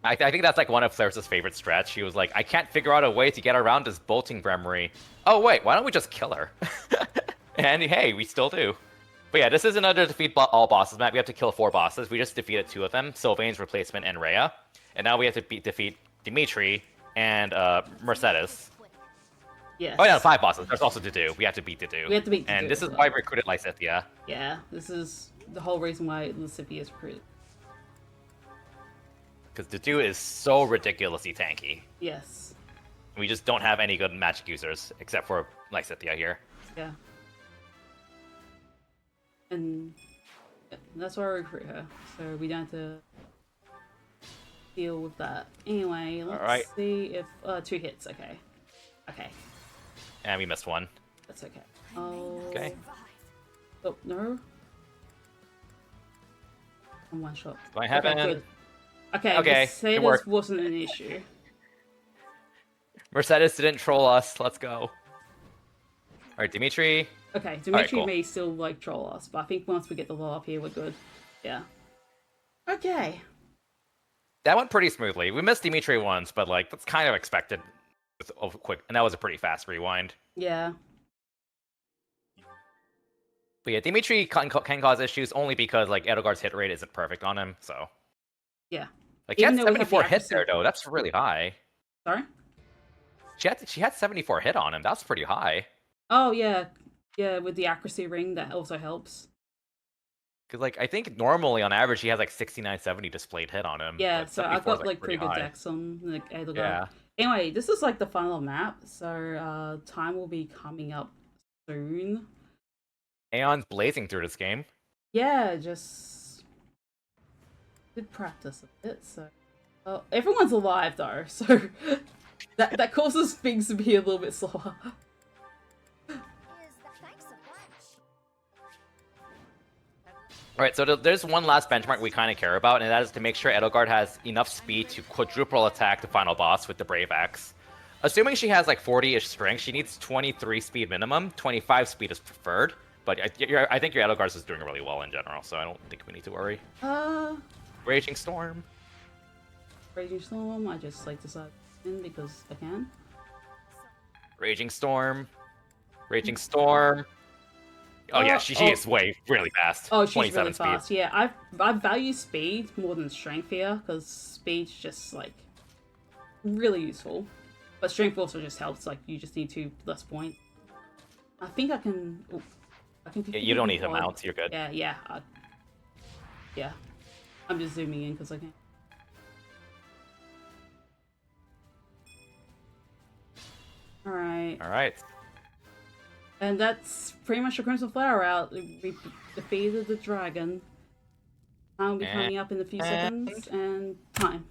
Speaker 3: I think that's like one of Claris's favorite strats. She was like, I can't figure out a way to get around this bolting Bremery. Oh wait, why don't we just kill her? And hey, we still do. But yeah, this is another defeat all bosses map. We have to kill 4 bosses. We just defeated 2 of them, Sylvain's replacement and Rhea. And now we have to defeat Dimitri and Mercedes.
Speaker 2: Yes.
Speaker 3: Oh yeah, 5 bosses. There's also Dedu. We have to beat Dedu.
Speaker 2: We have to beat Dedu
Speaker 3: And this
Speaker 2: as
Speaker 3: is
Speaker 2: well.
Speaker 3: why we recruited Lysithia.
Speaker 2: Yeah, this is the whole reason why Lysithia is recruited.
Speaker 3: Because Dedu is so ridiculously tanky.
Speaker 2: Yes.
Speaker 3: We just don't have any good magic users, except for Lysithia here.
Speaker 2: Yeah. And yeah, that's why I recruit her, so we don't have to deal with that. Anyway, let's see if 2 hits. Okay. Okay.
Speaker 3: And we missed 1.
Speaker 2: That's okay. Oh.
Speaker 3: Okay.
Speaker 2: Oh no. On 1 shot.
Speaker 3: Do I have
Speaker 2: okay,
Speaker 3: an...
Speaker 2: good. Okay.
Speaker 3: Okay, it worked.
Speaker 2: Mercedes wasn't an issue.
Speaker 3: Mercedes didn't troll us. Let's go. Alright, Dimitri.
Speaker 2: Okay, Dimitri
Speaker 3: cool.
Speaker 2: may still like troll us, but I think once we get the law up here, we're good. Yeah. Okay.
Speaker 3: That went pretty smoothly. We missed Dimitri once, but like that's kind of expected. Quick, and that was a pretty fast rewind.
Speaker 2: Yeah.
Speaker 3: But yeah, Dimitri can cause issues only because like Edelgard's hit rate isn't perfect on him. So
Speaker 2: Yeah.
Speaker 3: like she
Speaker 2: Even
Speaker 3: had
Speaker 2: though we have
Speaker 3: 74
Speaker 2: the
Speaker 3: hits there
Speaker 2: accuracy-
Speaker 3: though. That's really high.
Speaker 2: Sorry?
Speaker 3: She had 74 hit on him. That's pretty high.
Speaker 2: Oh yeah. Yeah, with the accuracy ring that also helps.
Speaker 3: Because like I think normally on average he has like 69, 70 displayed hit on him.
Speaker 2: Yeah,
Speaker 3: but
Speaker 2: so
Speaker 3: 74
Speaker 2: I've
Speaker 3: is,
Speaker 2: got like pretty good
Speaker 3: high.
Speaker 2: decks on like Edelgard.
Speaker 3: Yeah.
Speaker 2: Anyway, this is like the final map, so time will be coming up soon.
Speaker 3: Aeon's blazing through this game.
Speaker 2: Yeah, just did practice a bit, so everyone's alive though, so that causes things to be a little bit slower.
Speaker 3: Alright, so there's one last benchmark we kind of care about, and that is to make sure Edelgard has enough speed to quadruple attack the final boss with the Brave Axe. Assuming she has like 40-ish strength, she needs 23 speed minimum, 25 speed is preferred, but I think your Edelgard is doing really well in general, so I don't think we need to worry. Raging Storm.
Speaker 2: Raging Storm, I just like decide in because I can.
Speaker 3: Raging Storm. Raging Storm. Oh yeah, she is really fast.
Speaker 2: Oh, she's
Speaker 3: 27
Speaker 2: really fast.
Speaker 3: speed.
Speaker 2: Yeah, I value speed more than strength here because speed's just like really useful, but strength also just helps. Like you just need 2 less points. I think I can. Ooh, I can.
Speaker 3: Yeah, you don't need to mount. You're good.
Speaker 2: Yeah, yeah, yeah. I'm just zooming in because I can. All right.
Speaker 3: All right.
Speaker 2: And that's pretty much the Crimson Flower out. We defeated the dragon. Time will be coming up in a few seconds, and time.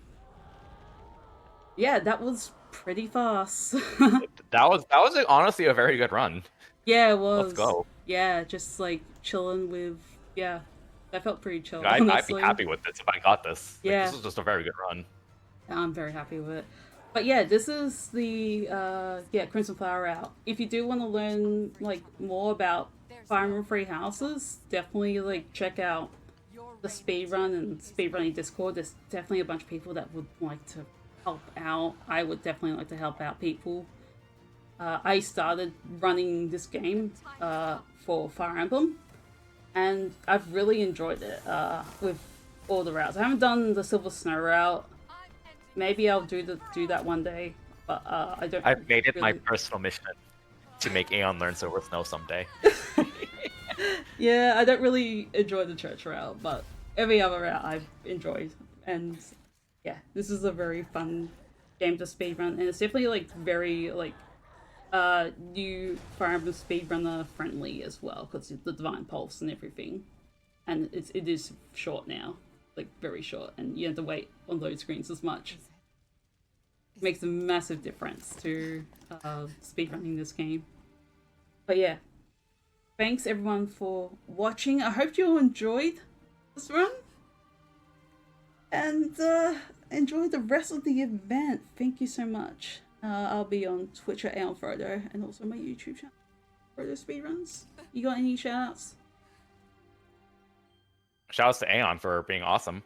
Speaker 2: Yeah, that was pretty fast.
Speaker 3: that was honestly a very good run.
Speaker 2: Yeah, it was.
Speaker 3: Let's go.
Speaker 2: Yeah, just like chilling with. Yeah, that felt pretty chill.
Speaker 3: I'd be
Speaker 2: honestly.
Speaker 3: happy with this if I got this.
Speaker 2: Yeah.
Speaker 3: Like, this was just a very good run.
Speaker 2: I'm very happy with it. But yeah, this is the Crimson Flower out. If you do want to learn like more about Fire Emblem Free Houses, definitely like check out the speedrun and speedrunning Discord. There's definitely a bunch of people that would like to help out. I would definitely like to help out people. I started running this game for Fire Emblem, and I've really enjoyed it with all the routes. I haven't done the Silver Snow route. Maybe I'll do that one day, but I don't.
Speaker 3: I've made it
Speaker 2: really...
Speaker 3: my personal mission to make Aeon learn Silver Snow someday.
Speaker 2: Yeah, I don't really enjoy the church route, but every other route I've enjoyed, and yeah, this is a very fun game to speedrun, and it's definitely like very like new Fire Emblem speedrunner friendly as well because the Divine Pulse and everything, and it is short now. Like very short, and you don't have to wait on load screens as much. It makes a massive difference to speedrunning this game. But yeah, thanks everyone for watching. I hope you all enjoyed this run and enjoy the rest of the event. Thank you so much. I'll be on Twitch at AeonFrodo and also my YouTube channel, Frodo Speedruns. You got any shoutouts?
Speaker 3: Shoutouts to Aeon for being awesome.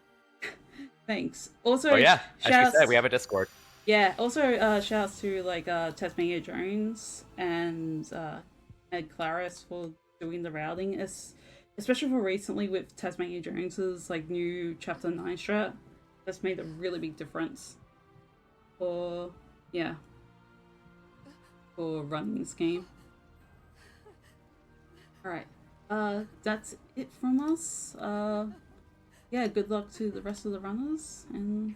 Speaker 2: Thanks. Also,
Speaker 3: oh yeah, as you said, we have a Discord.
Speaker 2: Yeah, also shouts to like Tasmania Jones and Ed Claris for doing the routing, especially for recently with Tasmania Jones's like new Chapter 9 strat. That's made a really big difference for running this game. Alright. That's it from us. Yeah, good luck to the rest of the runners, and